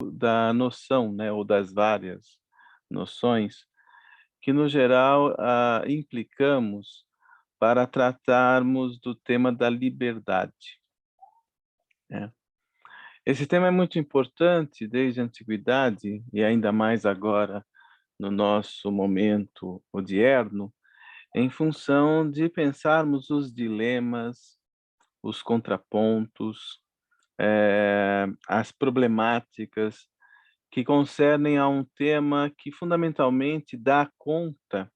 da noção, né, ou das várias noções que, no geral, implicamos para tratarmos do tema da liberdade, né. Esse tema é muito importante desde a antiguidade e ainda mais agora no nosso momento odierno, em função de pensarmos os dilemas, os contrapontos, as problemáticas que concernem a um tema que fundamentalmente dá conta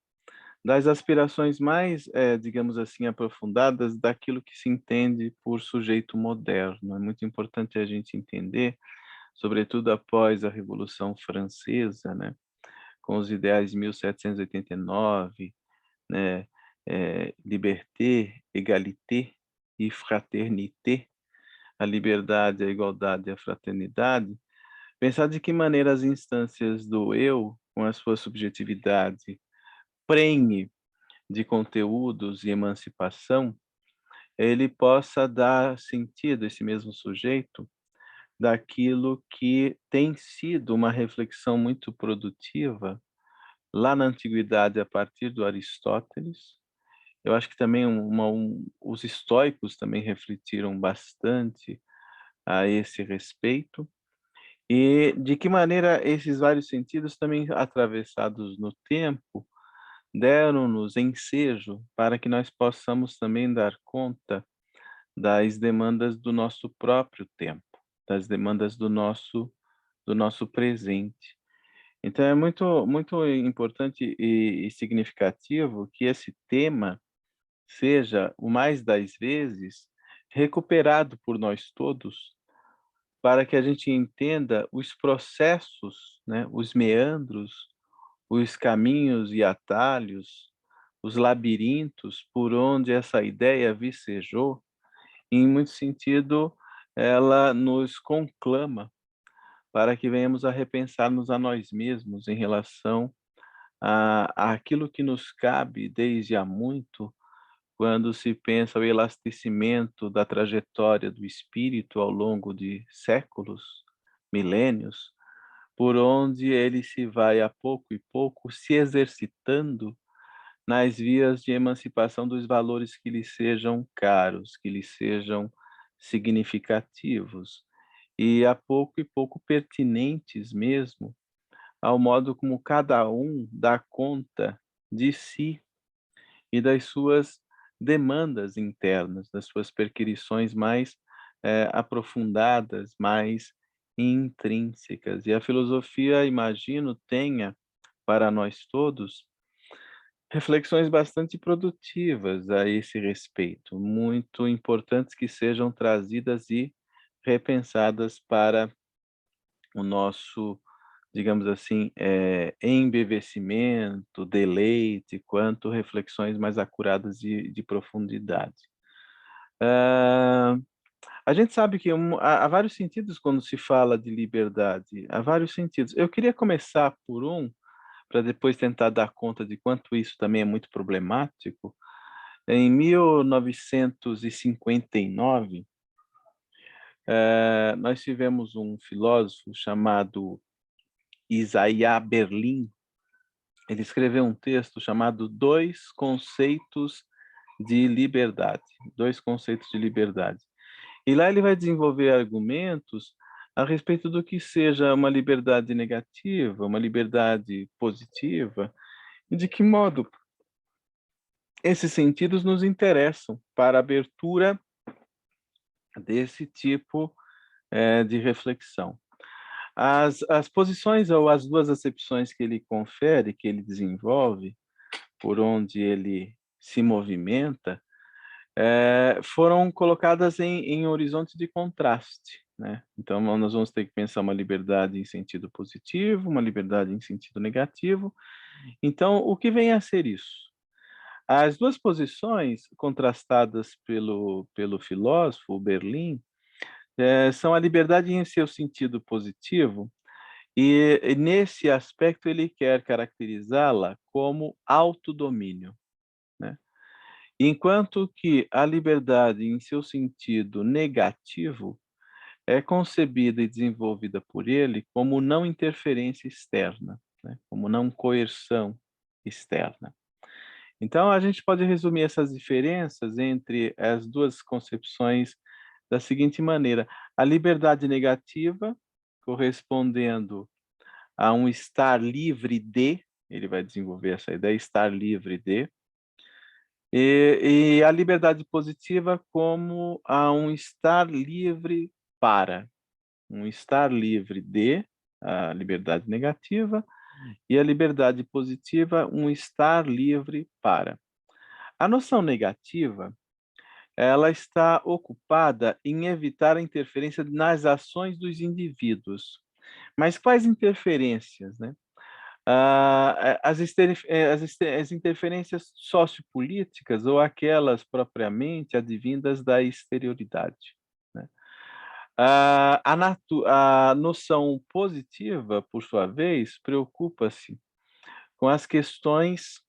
das aspirações mais, digamos assim, aprofundadas daquilo que se entende por sujeito moderno. É muito importante a gente entender, sobretudo após a Revolução Francesa, né, com os ideais de 1789, né, liberté, égalité e fraternité, a liberdade, a igualdade e a fraternidade, pensar de que maneira as instâncias do eu, com a sua subjetividade prenhe de conteúdos e emancipação, ele possa dar sentido, esse mesmo sujeito, daquilo que tem sido uma reflexão muito produtiva lá na antiguidade a partir do Aristóteles. Eu acho que também os estoicos também refletiram bastante a esse respeito, e de que maneira esses vários sentidos também atravessados no tempo deram-nos ensejo para que nós possamos também dar conta das demandas do nosso próprio tempo, das demandas do nosso presente. Então é muito importante e significativo que esse tema seja, o mais das vezes, recuperado por nós todos, para que a gente entenda os processos, né, os meandros, os caminhos e atalhos, os labirintos por onde essa ideia vicejou, e em muito sentido ela nos conclama para que venhamos a repensar-nos a nós mesmos em relação àquilo que nos cabe desde há muito, quando se pensa o elastecimento da trajetória do espírito ao longo de séculos, milênios, por onde ele se vai a pouco e pouco se exercitando nas vias de emancipação dos valores que lhe sejam caros, que lhe sejam significativos, e a pouco e pouco pertinentes mesmo ao modo como cada um dá conta de si e das suas demandas internas, das suas perquirições mais, aprofundadas, mais intrínsecas. E a filosofia, imagino, tenha para nós todos reflexões bastante produtivas a esse respeito, muito importantes que sejam trazidas e repensadas para o nosso, digamos assim, embevecimento, deleite, quanto reflexões mais acuradas de profundidade. Hã, a gente sabe que há vários sentidos quando se fala de liberdade, há vários sentidos. Eu queria começar por um, para depois tentar dar conta de quanto isso também é muito problemático. Em 1959, nós tivemos um filósofo chamado Isaiah Berlin. Ele escreveu um texto chamado Dois Conceitos de Liberdade. Dois conceitos de liberdade. E lá ele vai desenvolver argumentos a respeito do que seja uma liberdade negativa, uma liberdade positiva, e de que modo esses sentidos nos interessam para a abertura desse tipo, de reflexão. As posições ou as 2 acepções que ele confere, que ele desenvolve, por onde ele se movimenta, foram colocadas em horizonte de contraste, né. Então nós vamos ter que pensar uma liberdade em sentido positivo, uma liberdade em sentido negativo. Então o que vem a ser isso? As 2 posições contrastadas pelo filósofo Berlim, são a liberdade em seu sentido positivo, e nesse aspecto ele quer caracterizá-la como autodomínio, né. Enquanto que a liberdade em seu sentido negativo, é concebida e desenvolvida por ele como não interferência externa, né, como não coerção externa. Então, a gente pode resumir essas diferenças entre as duas concepções da seguinte maneira: a liberdade negativa, correspondendo a um estar livre de, ele vai desenvolver essa ideia, estar livre de, e a liberdade positiva como a um estar livre para, um estar livre de, a liberdade negativa, e a liberdade positiva, um estar livre para. A noção negativa, ela está ocupada em evitar a interferência nas ações dos indivíduos. Mas quais interferências, né? As interferências sociopolíticas ou aquelas propriamente advindas da exterioridade, né? A noção positiva, por sua vez, preocupa-se com as questões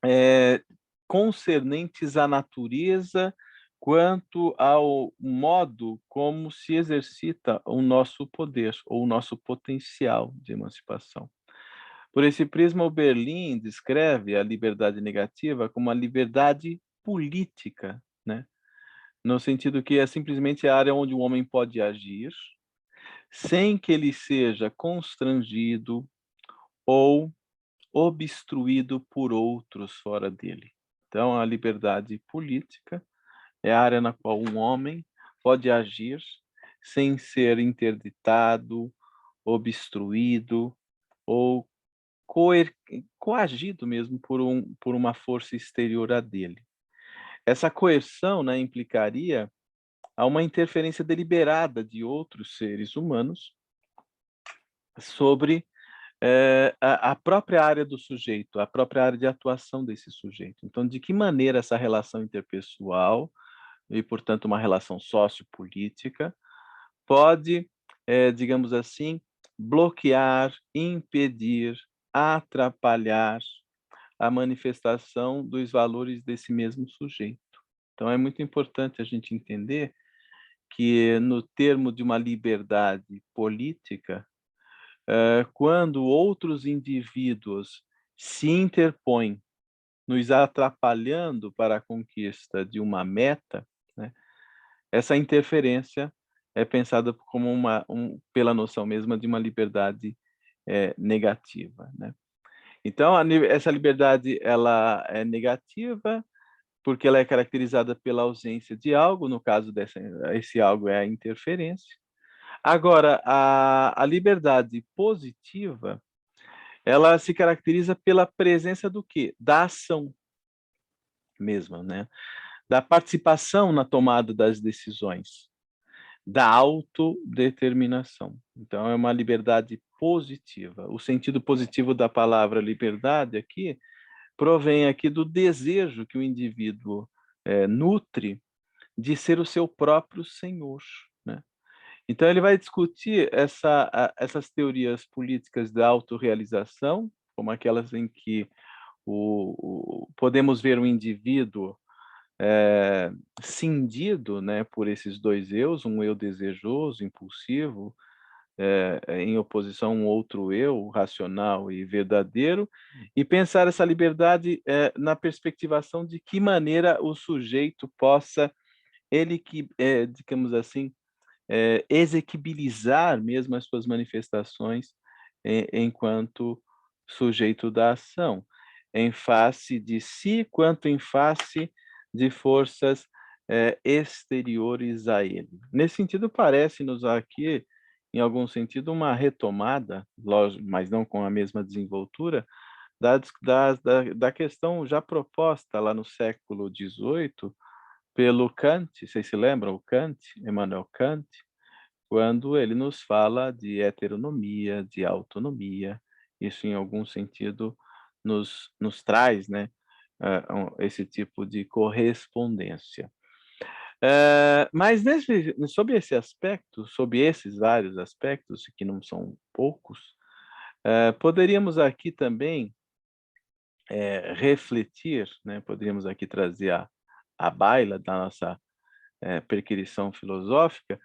eh, concernentes à natureza, quanto ao modo como se exercita o nosso poder ou o nosso potencial de emancipação. Por esse prisma, o Berlim descreve a liberdade negativa como a liberdade política, né? No sentido que é simplesmente a área onde o homem pode agir, sem que ele seja constrangido ou obstruído por outros fora dele. Então, a liberdade política é a área na qual um homem pode agir sem ser interditado, obstruído ou coer coagido mesmo por uma força exterior a dele. Essa coerção, né, implicaria a uma interferência deliberada de outros seres humanos sobre a própria área do sujeito, a própria área de atuação desse sujeito. Então, de que maneira essa relação interpessoal e, portanto, uma relação sociopolítica pode, digamos assim, bloquear, impedir, atrapalhar a manifestação dos valores desse mesmo sujeito. Então, é muito importante a gente entender que, no termo de uma liberdade política, quando outros indivíduos se interpõem, nos atrapalhando para a conquista de uma meta, né, essa interferência é pensada como pela noção mesma de uma liberdade, negativa, né. Então essa liberdade ela é negativa, porque ela é caracterizada pela ausência de algo, no caso esse algo é a interferência. Agora, a liberdade positiva, ela se caracteriza pela presença do quê? Da ação mesma, né, da participação na tomada das decisões, da autodeterminação. Então é uma liberdade positiva. O sentido positivo da palavra liberdade aqui, provém aqui do desejo que o indivíduo, nutre de ser o seu próprio senhor, né. Então ele vai discutir essas teorias políticas da autorrealização, como aquelas em que podemos ver o indivíduo, cindido, né, por esses 2 eus, um eu desejoso, impulsivo, em oposição a um outro eu, racional e verdadeiro, e pensar essa liberdade, na perspectivação de que maneira o sujeito possa ele que, digamos assim, exequibilizar mesmo as suas manifestações enquanto sujeito da ação, em face de si, quanto em face de forças, exteriores a ele. Nesse sentido, parece-nos aqui, em algum sentido, uma retomada, lógico, mas não com a mesma desenvoltura, da questão já proposta lá no século XVIII pelo Kant, vocês se lembram o Kant, Immanuel Kant, quando ele nos fala de heteronomia, de autonomia, isso em algum sentido nos traz, né, esse tipo de correspondência. Mas sobre esse aspecto, sobre esses vários aspectos, que não são poucos, poderíamos aqui também, refletir, né, poderíamos aqui trazer à baila da nossa, perquirição filosófica,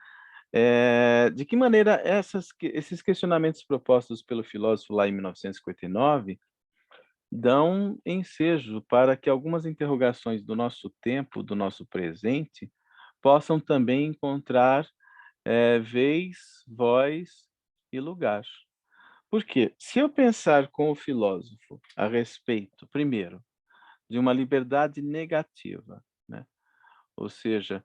De que maneira esses questionamentos propostos pelo filósofo lá em 1959 dão ensejo para que algumas interrogações do nosso tempo, do nosso presente, possam também encontrar, vez, voz e lugar. Por quê? Se eu pensar com o filósofo a respeito, primeiro, de uma liberdade negativa, né, ou seja,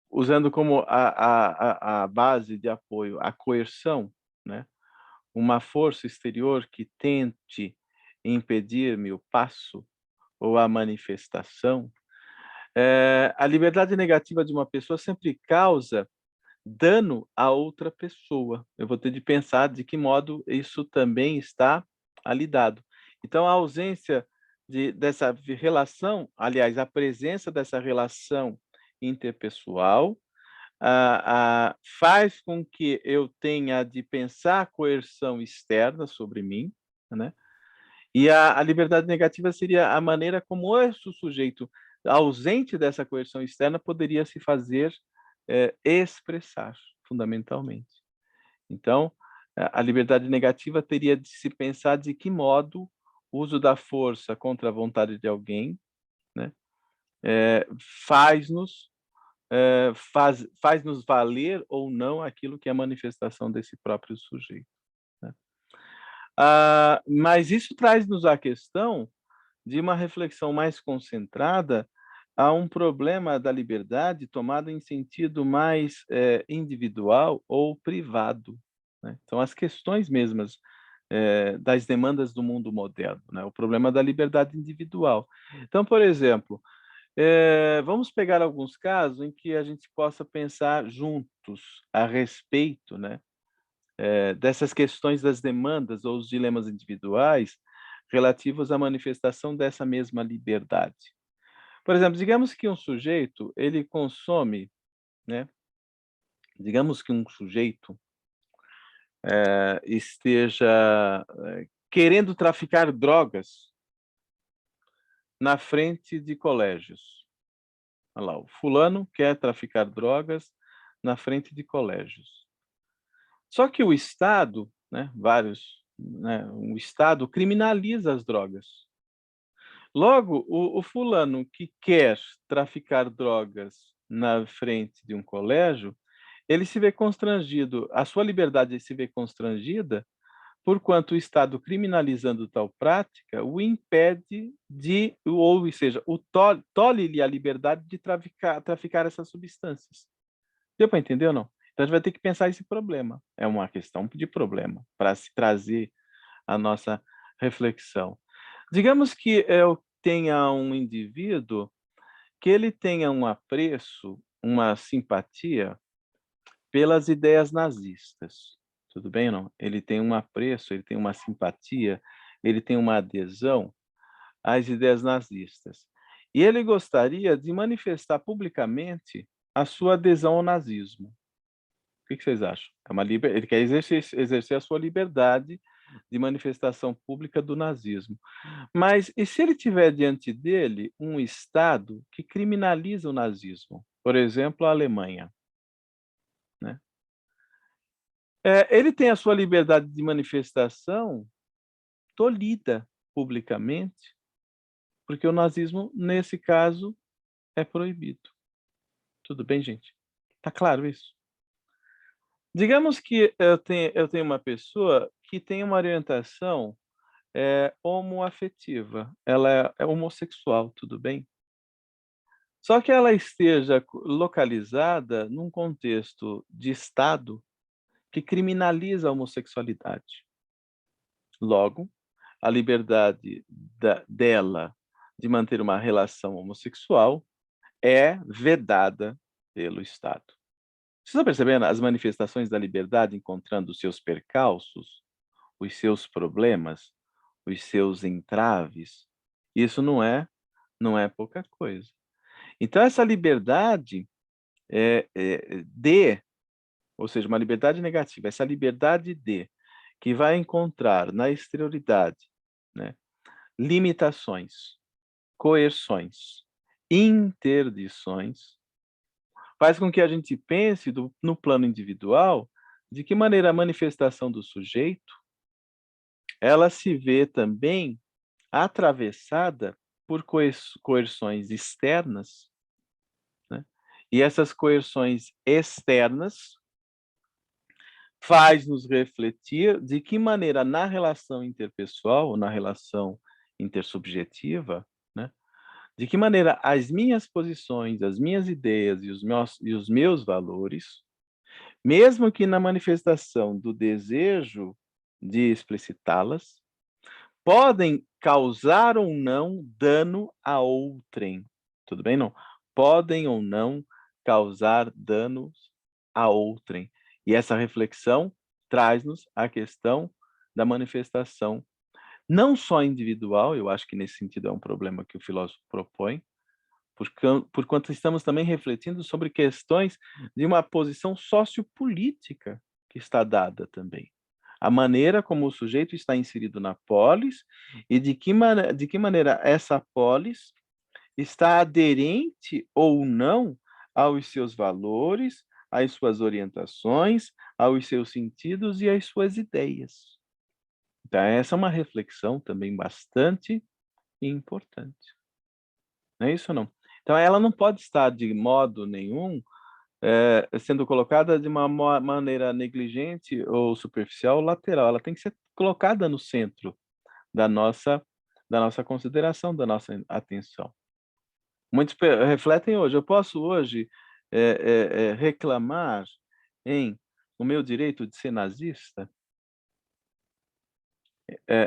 usando como a base de apoio a coerção, né, uma força exterior que tente impedir-me o passo ou a manifestação, a liberdade negativa de uma pessoa sempre causa dano a outra pessoa. Eu vou ter de pensar de que modo isso também está ali dado. Então, a ausência dessa relação, aliás, a presença dessa relação interpessoal, faz com que eu tenha de pensar a coerção externa sobre mim, né? E a liberdade negativa seria a maneira como esse sujeito, ausente dessa coerção externa, poderia se fazer, expressar, fundamentalmente. Então, a liberdade negativa teria de se pensar de que modo o uso da força contra a vontade de alguém, né, faz-nos faz-nos valer ou não aquilo que é a manifestação desse próprio sujeito, né. Mas isso traz-nos a questão de uma reflexão mais concentrada a um problema da liberdade tomada em sentido mais, individual ou privado, né. Então as questões mesmas, das demandas do mundo moderno, né, o problema da liberdade individual. Então, por exemplo, vamos pegar alguns casos em que a gente possa pensar juntos a respeito, né, dessas questões das demandas ou os dilemas individuais relativos à manifestação dessa mesma liberdade. Por exemplo, digamos que um sujeito, ele consome, né, digamos que um sujeito, esteja, querendo traficar drogas na frente de colégios. Olha lá, o fulano quer traficar drogas na frente de colégios. Só que o Estado, né, o Estado criminaliza as drogas. Logo, o fulano que quer traficar drogas na frente de um colégio, ele se vê constrangido, a sua liberdade se vê constrangida, porquanto o Estado criminalizando tal prática o impede ou seja, tolhe-lhe a liberdade de traficar essas substâncias. Deu para entender ou não? Então a gente vai ter que pensar esse problema. É uma questão de problema para se trazer a nossa reflexão. Digamos que eu tenha um indivíduo que ele tenha um apreço, uma simpatia pelas ideias nazistas. Tudo bem ou não? Ele tem um apreço, ele tem uma simpatia, ele tem uma adesão às ideias nazistas. E ele gostaria de manifestar publicamente a sua adesão ao nazismo. O que vocês acham? Ele quer exercer a sua liberdade de manifestação pública do nazismo. Mas e se ele tiver diante dele um Estado que criminaliza o nazismo? Por exemplo, a Alemanha, né? Ele tem a sua liberdade de manifestação tolhida publicamente, porque o nazismo, nesse caso, é proibido. Tudo bem, gente? Tá claro isso? Digamos que eu tenho uma pessoa que tem uma orientação, homoafetiva, ela é homossexual, tudo bem? Só que ela esteja localizada num contexto de Estado que criminaliza a homossexualidade. Logo, a liberdade dela de manter uma relação homossexual é vedada pelo Estado. Vocês estão percebendo as manifestações da liberdade encontrando os seus percalços, os seus problemas, os seus entraves? Isso não é pouca coisa. Então essa liberdade, ou seja, uma liberdade negativa, essa liberdade que vai encontrar na exterioridade, né, limitações, coerções, interdições, faz com que a gente pense no plano individual, de que maneira a manifestação do sujeito, ela se vê também atravessada por coerções externas, né, e essas coerções externas faz-nos refletir de que maneira na relação interpessoal, ou na relação intersubjetiva, né, de que maneira as minhas posições, as minhas ideias e os meus valores, mesmo que na manifestação do desejo de explicitá-las, podem causar ou não dano a outrem. Tudo bem? Não. Podem ou não causar danos a outrem. E essa reflexão traz-nos a questão da manifestação, não só individual, eu acho que nesse sentido é um problema que o filósofo propõe, porquanto estamos também refletindo sobre questões de uma posição sociopolítica que está dada também. A maneira como o sujeito está inserido na polis e de que maneira essa polis está aderente ou não aos seus valores, às suas orientações, aos seus sentidos e às suas ideias. Então, essa é uma reflexão também bastante importante. Não é isso ou não? Então, ela não pode estar de modo nenhum sendo colocada de uma maneira negligente ou superficial ou lateral. Ela tem que ser colocada no centro da nossa, da nossa consideração, da nossa atenção. Muitos refletem hoje. Eu posso hoje reclamar em o meu direito de ser nazista?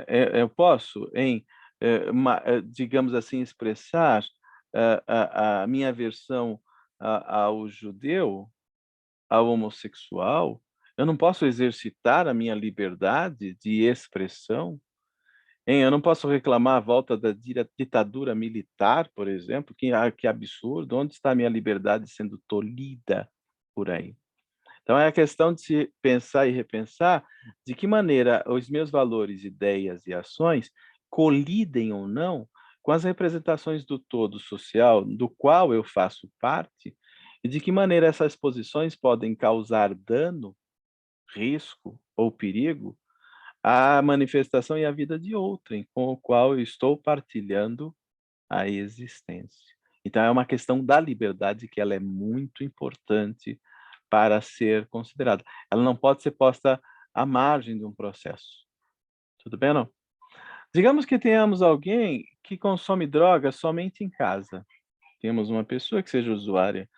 Eu posso em, digamos assim, expressar a minha aversão ao judeu, ao homossexual? Eu não posso exercitar a minha liberdade de expressão? Hein, eu não posso reclamar a volta da ditadura militar, por exemplo, que absurdo, onde está a minha liberdade sendo tolhida por aí? Então é a questão de se pensar e repensar de que maneira os meus valores, ideias e ações colidem ou não com as representações do todo social do qual eu faço parte, e de que maneira essas posições podem causar dano, risco ou perigo à manifestação e à vida de outrem, com o qual eu estou partilhando a existência. Então é uma questão da liberdade que ela é muito importante para ser considerada. Ela não pode ser posta à margem de um processo. Tudo bem ou não? Digamos que tenhamos alguém que consome drogas somente em casa. Temos uma pessoa que seja usuária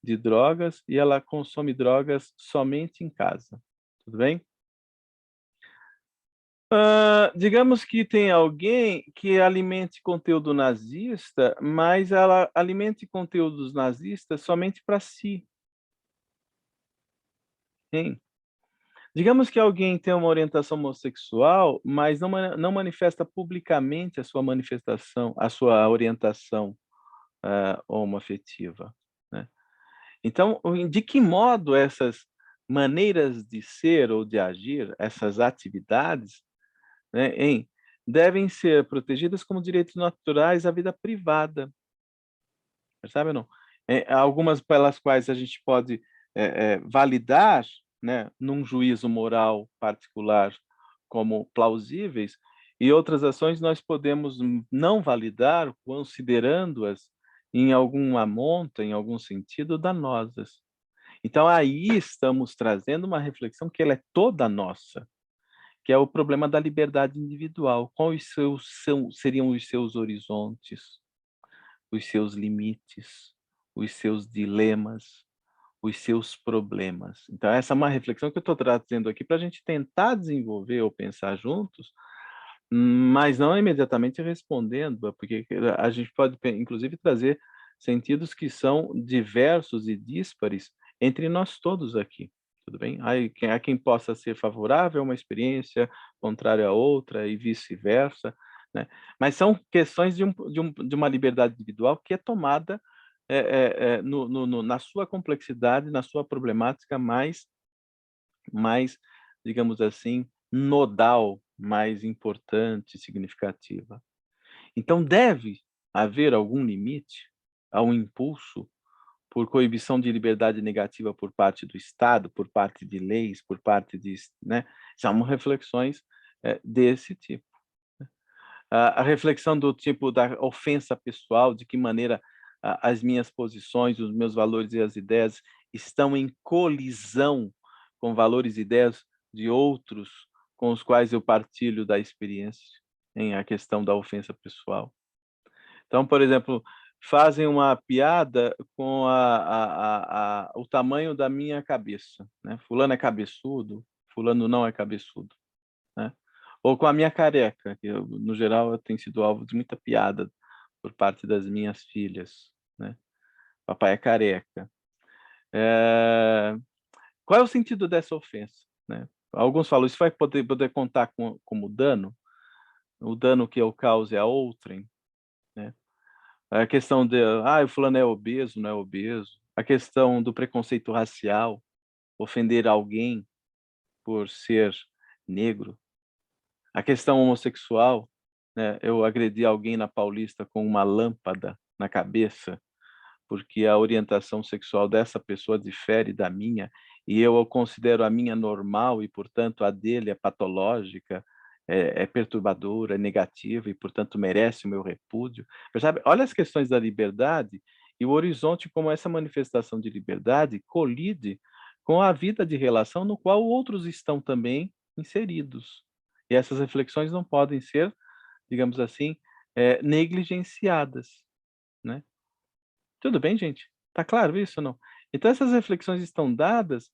de drogas e ela consome drogas somente em casa. Tudo bem? Digamos que tem alguém que alimente conteúdo nazista, mas ela alimente conteúdos nazistas somente para si. Hein? Digamos que alguém tem uma orientação homossexual, mas não manifesta publicamente a sua manifestação, a sua orientação homoafetiva, né? Então, de que modo essas maneiras de ser ou de agir, essas atividades, né, devem ser protegidas como direitos naturais à vida privada, percebe ou não? Algumas pelas quais a gente pode validar, né, num juízo moral particular como plausíveis, e outras ações nós podemos não validar, considerando-as em alguma monta, em algum sentido, danosas. Então aí estamos trazendo uma reflexão que ela é toda nossa, que é o problema da liberdade individual. Seriam os seus horizontes, os seus limites, os seus dilemas, os seus problemas. Então, essa é uma reflexão que eu estou trazendo aqui para a gente tentar desenvolver ou pensar juntos, mas não imediatamente respondendo, porque a gente pode, inclusive, trazer sentidos que são diversos e díspares entre nós todos aqui. Tudo bem? Há quem possa ser favorável a uma experiência, contrária a outra e vice-versa, né? Mas são questões de uma liberdade individual que é tomada na sua complexidade, na sua problemática mais, digamos assim, nodal, mais importante, significativa. Então deve haver algum limite ao impulso por coibição de liberdade negativa por parte do Estado, por parte de leis, por parte de, né, são reflexões, desse tipo. A reflexão do tipo da ofensa pessoal, de que maneira as minhas posições, os meus valores e as ideias estão em colisão com valores e ideias de outros com os quais eu partilho da experiência, em a questão da ofensa pessoal. Então, por exemplo, fazem uma piada com o tamanho da minha cabeça, né, fulano é cabeçudo, fulano não é cabeçudo, né. Ou com a minha careca, que eu, no geral, eu tenho sido alvo de muita piada por parte das minhas filhas, né. "Papai é careca". Eh, Qual é o sentido dessa ofensa, né? Alguns falam: "Isso vai poder contar como dano? O dano que eu cause a outrem", né. A questão de: "Ah, o fulano é obeso, não é obeso". A questão do preconceito racial, ofender alguém por ser negro. A questão homossexual, né, eu agredi alguém na Paulista com uma lâmpada na cabeça, porque a orientação sexual dessa pessoa difere da minha, e eu considero a minha normal e, portanto, a dele é patológica, é perturbadora, é negativa e, portanto, merece o meu repúdio. Percebe? Olha as questões da liberdade e o horizonte como essa manifestação de liberdade colide com a vida de relação no qual outros estão também inseridos. E essas reflexões não podem ser, digamos assim, negligenciadas, né. Tudo bem, gente? Tá claro isso ou não? Então essas reflexões estão dadas,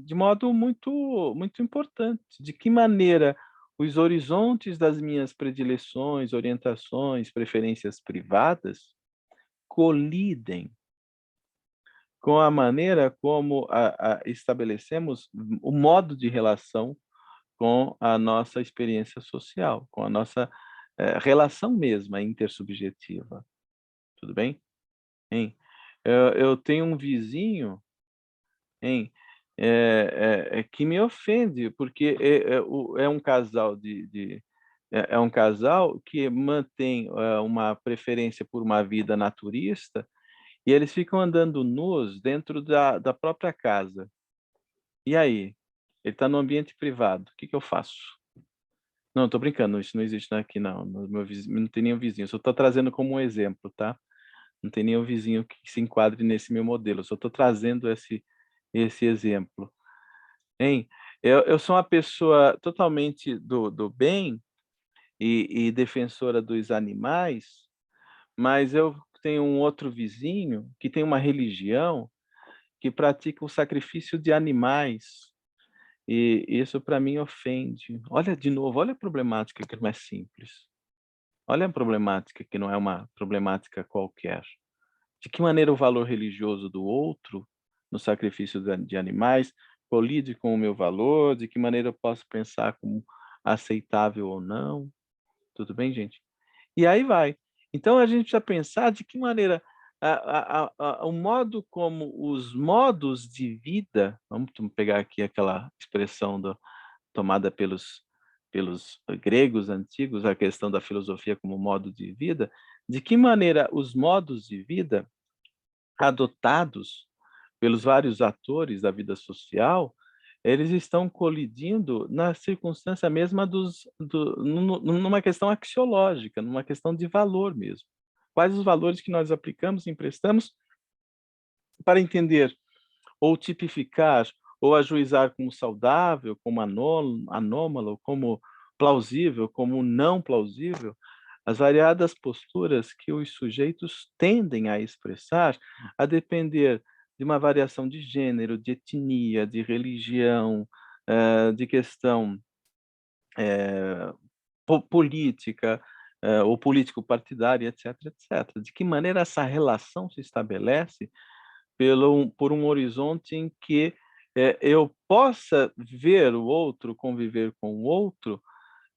de modo muito importante. De que maneira os horizontes das minhas predileções, orientações, preferências privadas colidem com a maneira como estabelecemos o modo de relação com a nossa experiência social, com a nossa, relação mesma intersubjetiva, tudo bem? Hein. Eu tenho um vizinho, hein, que me ofende, porque é um casal é um casal que mantém, uma preferência por uma vida naturista, e eles ficam andando nus dentro da própria casa. E aí? Ele está no ambiente privado, o que que eu faço? Não, estou brincando, isso não existe aqui não, no meu vizinho não tem nenhum vizinho, só estou trazendo como um exemplo, tá? Não tem nenhum vizinho que se enquadre nesse meu modelo, eu só estou trazendo esse exemplo, hein. Eu sou uma pessoa totalmente do bem e defensora dos animais, mas eu tenho um outro vizinho que tem uma religião que pratica o sacrifício de animais, e isso para mim ofende. Olha, de novo, olha a problemática que não é simples. Olha a problemática que não é uma problemática qualquer. De que maneira o valor religioso do outro, no sacrifício de animais, colide com o meu valor, de que maneira eu posso pensar como aceitável ou não, tudo bem, gente? E aí vai. Então a gente precisa pensar de que maneira o modo como os modos de vida, vamos pegar aqui aquela expressão tomada pelos gregos antigos, a questão da filosofia como modo de vida, de que maneira os modos de vida adotados pelos vários atores da vida social, eles estão colidindo na circunstância mesma numa questão axiológica, numa questão de valor mesmo. Quais os valores que nós aplicamos e emprestamos para entender ou tipificar ou ajuizar como saudável, como anômalo, como plausível, como não plausível, as variadas posturas que os sujeitos tendem a expressar, a depender de uma variação de gênero, de etnia, de religião, de questão, eh, política, ou político-partidária, etc, etc. De que maneira essa relação se estabelece por um horizonte em que, eu possa ver o outro, conviver com o outro,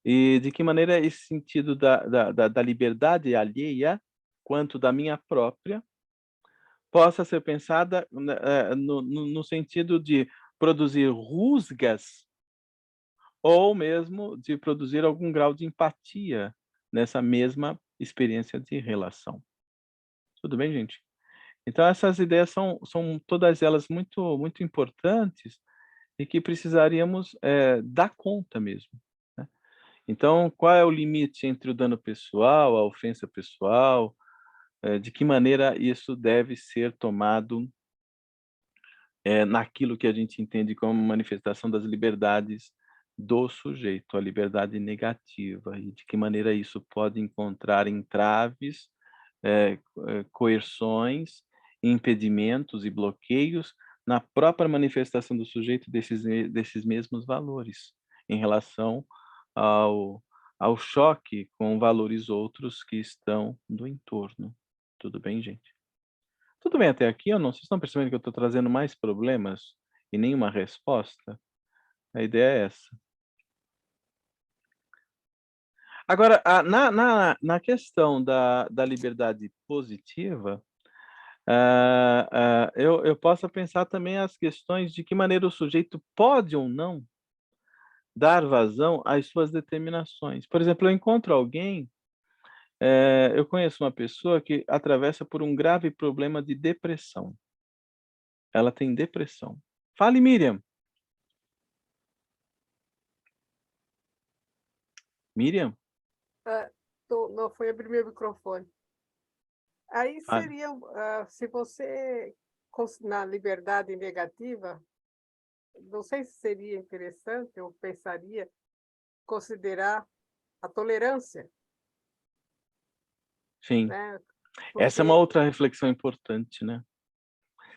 e de que maneira esse sentido da liberdade alheia, quanto da minha própria, possa ser pensada, né, no sentido de produzir rusgas ou mesmo de produzir algum grau de empatia nessa mesma experiência de relação. Tudo bem, gente? Então essas ideias são todas elas muito importantes e que precisaríamos, dar conta mesmo, né. Então qual é o limite entre o dano pessoal, a ofensa pessoal, de que maneira isso deve ser tomado, naquilo que a gente entende como manifestação das liberdades do sujeito, a liberdade negativa, e de que maneira isso pode encontrar entraves, coerções, impedimentos e bloqueios na própria manifestação do sujeito desses mesmos valores, em relação ao ao choque com valores outros que estão do entorno. Tudo bem, gente? Tudo bem até aqui ou não? Vocês estão percebendo que eu estou trazendo mais problemas e nenhuma resposta? A ideia é essa. Agora, na questão da liberdade positiva, eu posso pensar também as questões de que maneira o sujeito pode ou não dar vazão às suas determinações. Por exemplo, eu encontro alguém, eu conheço uma pessoa que atravessa por um grave problema de depressão. Ela tem depressão. Fale, Miriam. Miriam? Ah, não foi abrir meu microfone. Aí Fale. seria, se você, na liberdade negativa, não sei se seria interessante, eu pensaria, considerar a tolerância, Sim. né? Essa é uma Porque, outra reflexão importante, né.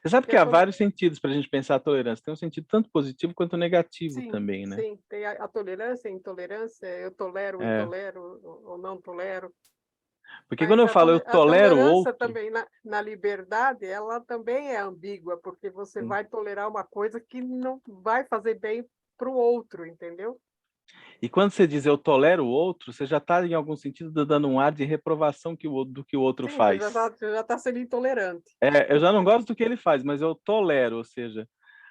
Você sabe porque que há vários sentidos para a gente pensar a tolerância, tem um sentido tanto positivo quanto negativo sim, também, né. sim, tem a tolerância, a intolerância, eu tolero, É, intolero ou não tolero, porque quando mas eu falo: "Eu a tolero o tolerância outro", também na liberdade, ela também é ambígua, porque você sim. vai tolerar uma coisa que não vai fazer bem para o outro, entendeu? E quando você diz: "Eu tolero o outro", você já está em algum sentido dando um ar de reprovação do que o outro Sim, você faz. já tá sendo intolerante. É, eu já não gosto do que ele faz, mas eu tolero, ou seja,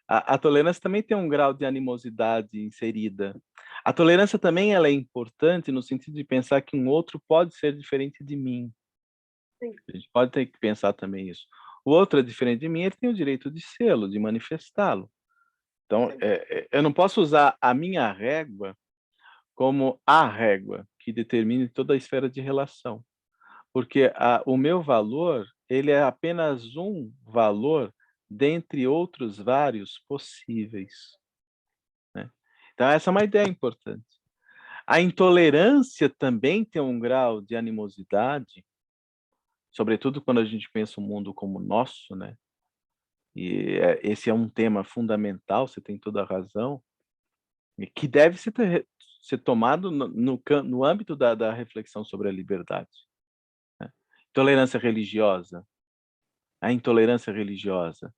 a tolerância também tem um grau de animosidade inserida. A tolerância também ela é importante no sentido de pensar que um outro pode ser diferente de mim. Sim, A gente pode ter que pensar também isso. O outro é diferente de mim, ele tem o direito de sê-lo, de manifestá-lo. Então, sim, eu não posso usar a minha régua como a régua que determine toda a esfera de relação, porque o meu valor, ele é apenas um valor dentre outros vários possíveis, né. Então essa é uma ideia importante. A intolerância também tem um grau de animosidade, sobretudo quando a gente pensa o mundo como nosso, né. E, esse é um tema fundamental, você tem toda a razão, e que deve ser tomado no âmbito da reflexão sobre a liberdade, né. Tolerância religiosa, a intolerância religiosa.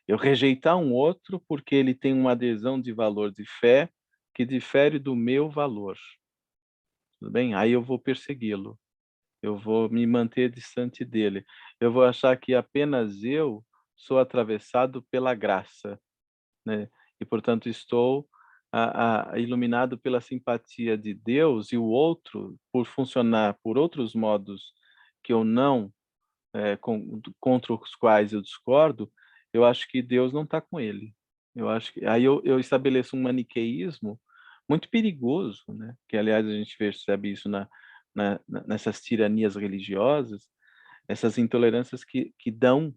Eu rejeitar um outro porque ele tem uma adesão de valor de fé que difere do meu valor, tudo bem? Aí eu vou persegui-lo, eu vou me manter distante dele, eu vou achar que apenas eu sou atravessado pela graça, né, e portanto estou iluminado pela simpatia de Deus e o outro, por funcionar por outros modos que eu não, contra os quais eu discordo, eu acho que Deus não está com ele. Eu acho que aí eu estabeleço um maniqueísmo muito perigoso, né, que aliás a gente percebe isso nessas tiranias religiosas, essas intolerâncias que dão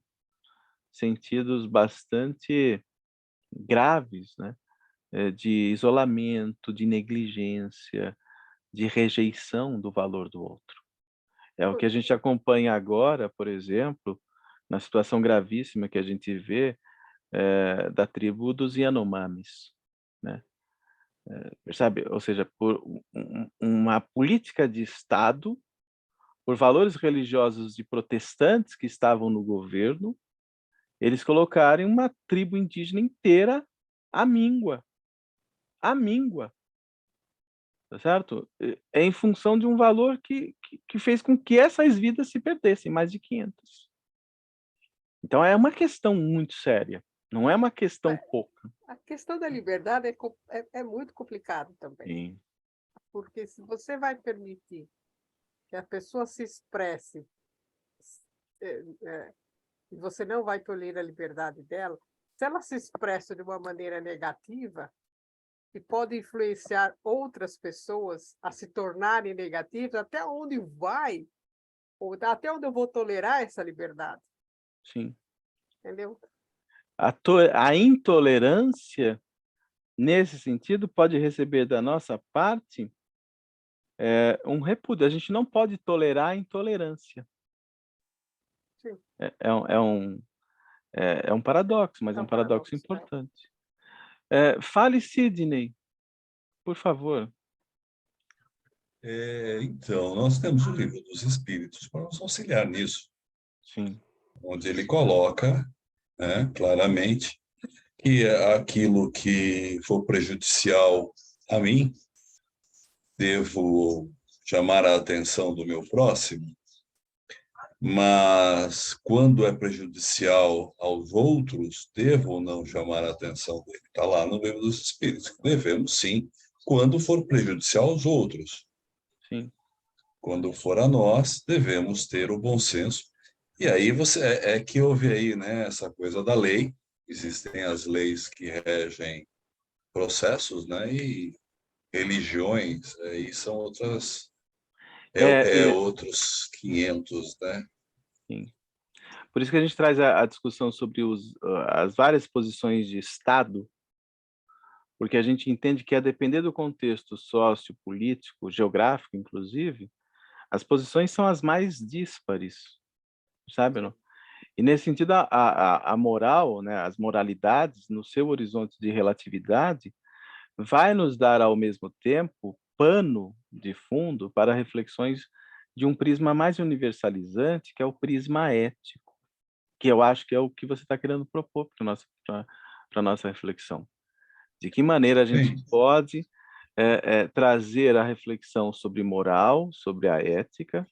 sentidos bastante graves, né. De isolamento, de negligência, de rejeição do valor do outro. É o que a gente acompanha agora, por exemplo, na situação gravíssima que a gente vê, da tribo dos Yanomamis, né. Sabe, ou seja, por uma política de Estado, por valores religiosos de protestantes que estavam no governo, eles colocarem uma tribo indígena inteira à míngua, à míngua. Tá certo? É em função de um valor que fez com que essas vidas se perdessem, mais de 500. Então é uma questão muito séria, não é uma questão mas pouca. a questão da liberdade é muito complicado também, Sim, porque se você vai permitir que a pessoa se expresse, e você não vai tolerar a liberdade dela, se ela se expressa de uma maneira negativa, que pode influenciar outras pessoas a se tornarem negativas, até onde vai, ou até onde eu vou tolerar essa liberdade, sim. entendeu? A intolerância, nesse sentido, pode receber da nossa parte, um repúdio. A gente não pode tolerar a intolerância. Sim, É um paradoxo, mas é é um um paradoxo paradoxo, né? importante. Fale, Sidney, por favor. Então, nós temos o livro dos Espíritos para nos auxiliar nisso, Sim, onde ele coloca, né, claramente que aquilo que for prejudicial a mim, devo chamar a atenção do meu próximo, mas quando é prejudicial aos outros, devo não chamar a atenção dele. Está lá no livro dos Espíritos. Devemos sim, quando for prejudicial aos outros. sim. Quando for a nós, devemos ter o bom senso. E aí é que houve aí, né, essa coisa da lei. Existem as leis que regem processos, né, e religiões, aí são outras, É, e outros 500, né? sim. Por isso que a gente traz a discussão sobre as várias posições de Estado, porque a gente entende que, a depender do contexto sociopolítico, geográfico, inclusive, as posições são as mais díspares, sabe, não? E, nesse sentido, a moral, né, as moralidades, no seu horizonte de relatividade, vai nos dar, ao mesmo tempo, pano de fundo para reflexões de um prisma mais universalizante, que é o prisma ético, que eu acho que é o que você está querendo propor para a nossa reflexão. De que maneira a gente Sim, pode trazer a reflexão sobre moral, sobre a ética,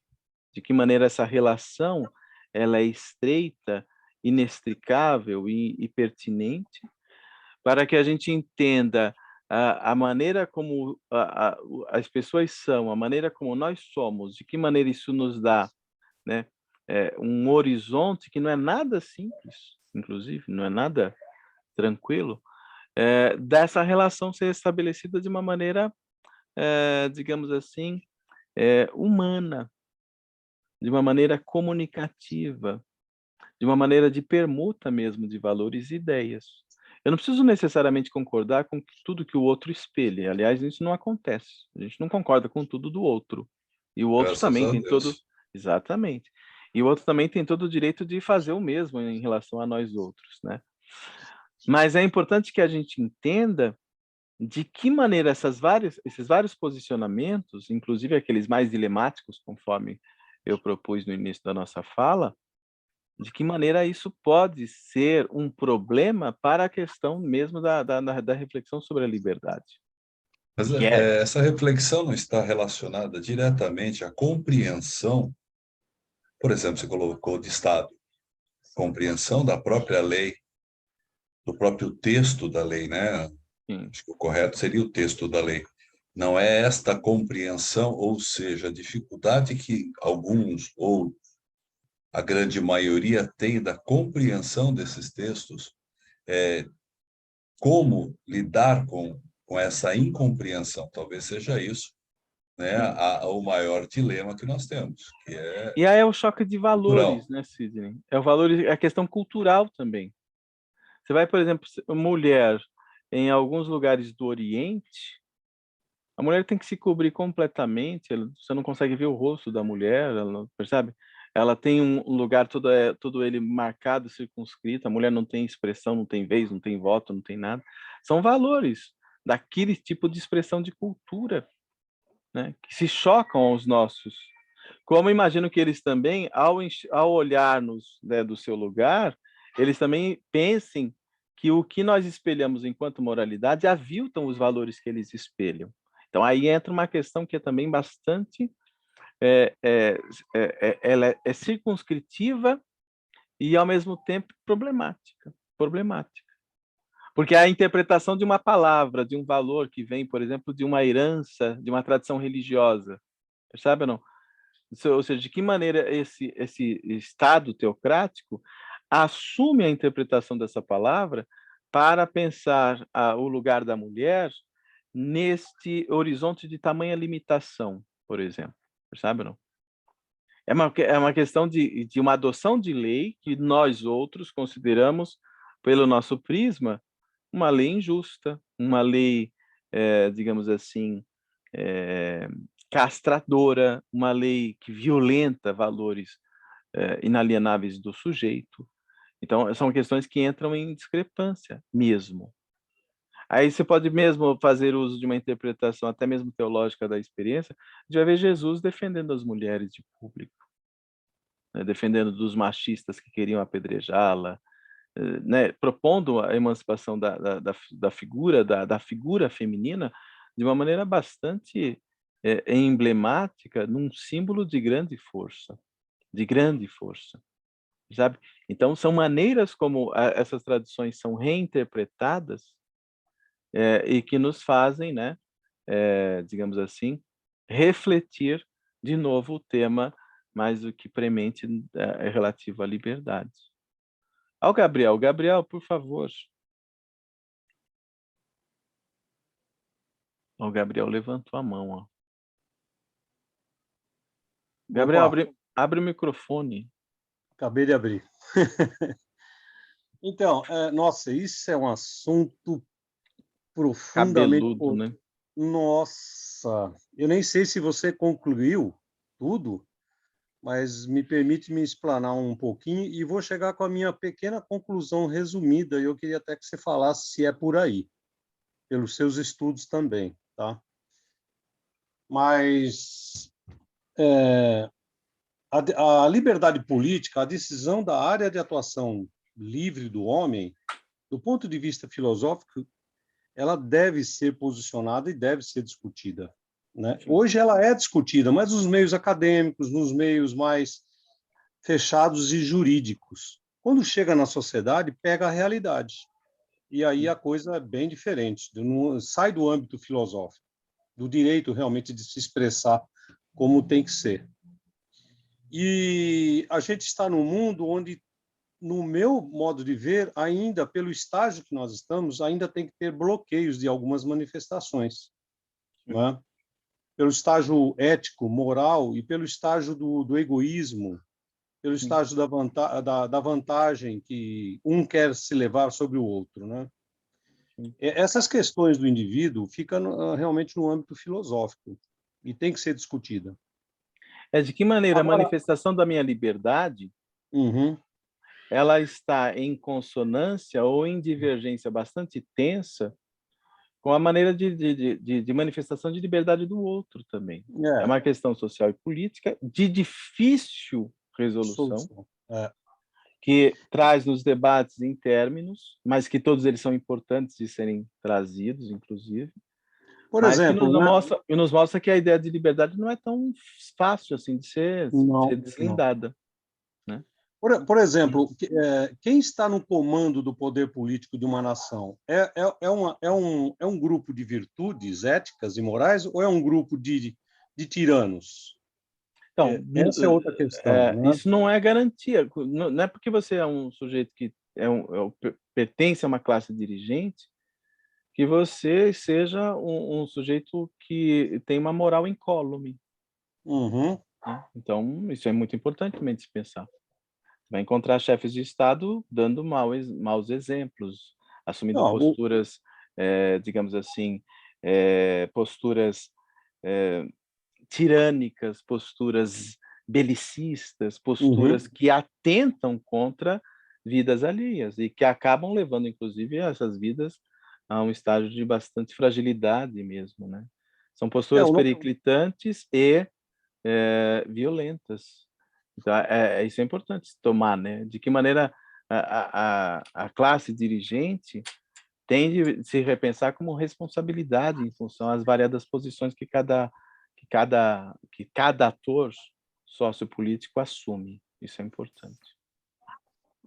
de que maneira essa relação ela é estreita, inextricável e pertinente, para que a gente entenda a maneira como as pessoas são, a maneira como nós somos, de que maneira isso nos dá, né, um horizonte que não é nada simples, inclusive, não é nada tranquilo, dessa relação ser estabelecida de uma maneira, digamos assim, humana, de uma maneira comunicativa, de uma maneira de permuta mesmo de valores e ideias. Eu não preciso necessariamente concordar com tudo que o outro espelha. Aliás, isso não acontece. A gente não concorda com tudo do outro. E o outro graças também a tem todo. Deus. Exatamente. E o outro também tem todo o direito de fazer o mesmo em relação a nós outros, né? Mas é importante que a gente entenda de que maneira esses vários posicionamentos, inclusive aqueles mais dilemáticos, conforme eu propus no início da nossa fala, de que maneira isso pode ser um problema para a questão mesmo da reflexão sobre a liberdade, Mas que é, essa reflexão não está relacionada diretamente à compreensão, por exemplo, você colocou de Estado, compreensão da própria lei, do próprio texto da lei, né? sim, Acho que o correto seria o texto da lei. Não é esta compreensão, ou seja, a dificuldade que alguns ou a grande maioria tem da compreensão desses textos, como lidar com essa incompreensão. Talvez seja isso, né, sim. o maior dilema que nós temos, que é E aí é o choque de valores, cultural. né, Sidney? É a questão cultural também. Você vai, por exemplo, mulher em alguns lugares do Oriente, a mulher tem que se cobrir completamente, você não consegue ver o rosto da mulher, ela, percebe? Ela tem um lugar todo ele marcado, circunscrito, a mulher não tem expressão, não tem vez, não tem voto, não tem nada. São valores daquele tipo de expressão de cultura, né, que se chocam aos nossos. Como imagino que eles também, ao olhar-nos, né, do seu lugar, eles também pensem que o que nós espelhamos enquanto moralidade aviltam os valores que eles espelham. Então aí entra uma questão que é também bastante, ela é circunscritiva e ao mesmo tempo problemática. Porque a interpretação de uma palavra, de um valor que vem, por exemplo, de uma herança, de uma tradição religiosa, percebe ou não? Ou seja, de que maneira esse Estado teocrático assume a interpretação dessa palavra para pensar o lugar da mulher neste horizonte de tamanha limitação, por exemplo. Sabe ou não? É uma questão de uma adoção de lei que nós outros consideramos, pelo nosso prisma, uma lei injusta, uma lei, digamos assim, castradora, uma lei que violenta valores inalienáveis do sujeito. Então, são questões que entram em discrepância mesmo. Aí você pode mesmo fazer uso de uma interpretação, até mesmo teológica da experiência, de vai ver Jesus defendendo as mulheres de público, né, defendendo dos machistas que queriam apedrejá-la, né, propondo a emancipação da figura, da figura feminina de uma maneira bastante emblemática, num símbolo de grande força, sabe? Então, são maneiras como essas tradições são reinterpretadas e que nos fazem, né, digamos assim, refletir de novo o tema mais do que premente relativo à liberdade. Ao Gabriel. Gabriel, por favor. O Gabriel levantou a mão. Ó. Gabriel, abre o microfone. Acabei de abrir. Então, nossa, isso é um assunto profundamente... Cabeludo, né? Nossa, eu nem sei se você concluiu tudo, mas me permite me explanar um pouquinho e vou chegar com a minha pequena conclusão resumida. Eu queria até que você falasse se é por aí, pelos seus estudos também, tá? Mas a liberdade política, a decisão da área de atuação livre do homem, do ponto de vista filosófico, ela deve ser posicionada e deve ser discutida, né? Hoje ela é discutida, mas nos meios acadêmicos, nos meios mais fechados e jurídicos. Quando chega na sociedade, pega a realidade. E aí a coisa é bem diferente, sai do âmbito filosófico, do direito realmente de se expressar como tem que ser. E a gente está num mundo onde, no meu modo de ver, ainda pelo estágio que nós estamos, ainda tem que ter bloqueios de algumas manifestações, né? Pelo estágio ético, moral e pelo estágio do egoísmo, pelo estágio da vantagem que um quer se levar sobre o outro, né? Essas questões do indivíduo ficam realmente no âmbito filosófico e tem que ser discutida. De que maneira Agora, a manifestação da minha liberdade ela está em consonância ou em divergência bastante tensa com a maneira de manifestação de liberdade do outro também. É uma questão social e política de difícil resolução, que traz nos debates em términos, mas que todos eles são importantes de serem trazidos, inclusive. Por mas exemplo, que nos mostra que a ideia de liberdade não é tão fácil assim de ser deslindada. Né? Por exemplo, quem está no comando do poder político de uma nação é um grupo de virtudes éticas e morais ou é um grupo de tiranos? Então, essa é outra questão. Né? Isso não é garantia. Não é porque você é um sujeito que pertence a uma classe dirigente que você seja um sujeito que tem uma moral incólume. Né? Então, isso é muito importante também de se pensar. Vai encontrar chefes de Estado dando maus exemplos, assumindo posturas, digamos assim, posturas tirânicas, posturas belicistas, posturas que atentam contra vidas alheias e que acabam levando, inclusive, essas vidas a um estágio de bastante fragilidade mesmo, né? São posturas periclitantes e violentas. Então, isso é importante tomar, né? De que maneira a classe dirigente tem de se repensar como responsabilidade em função às variadas posições que cada ator sociopolítico assume. Isso é importante.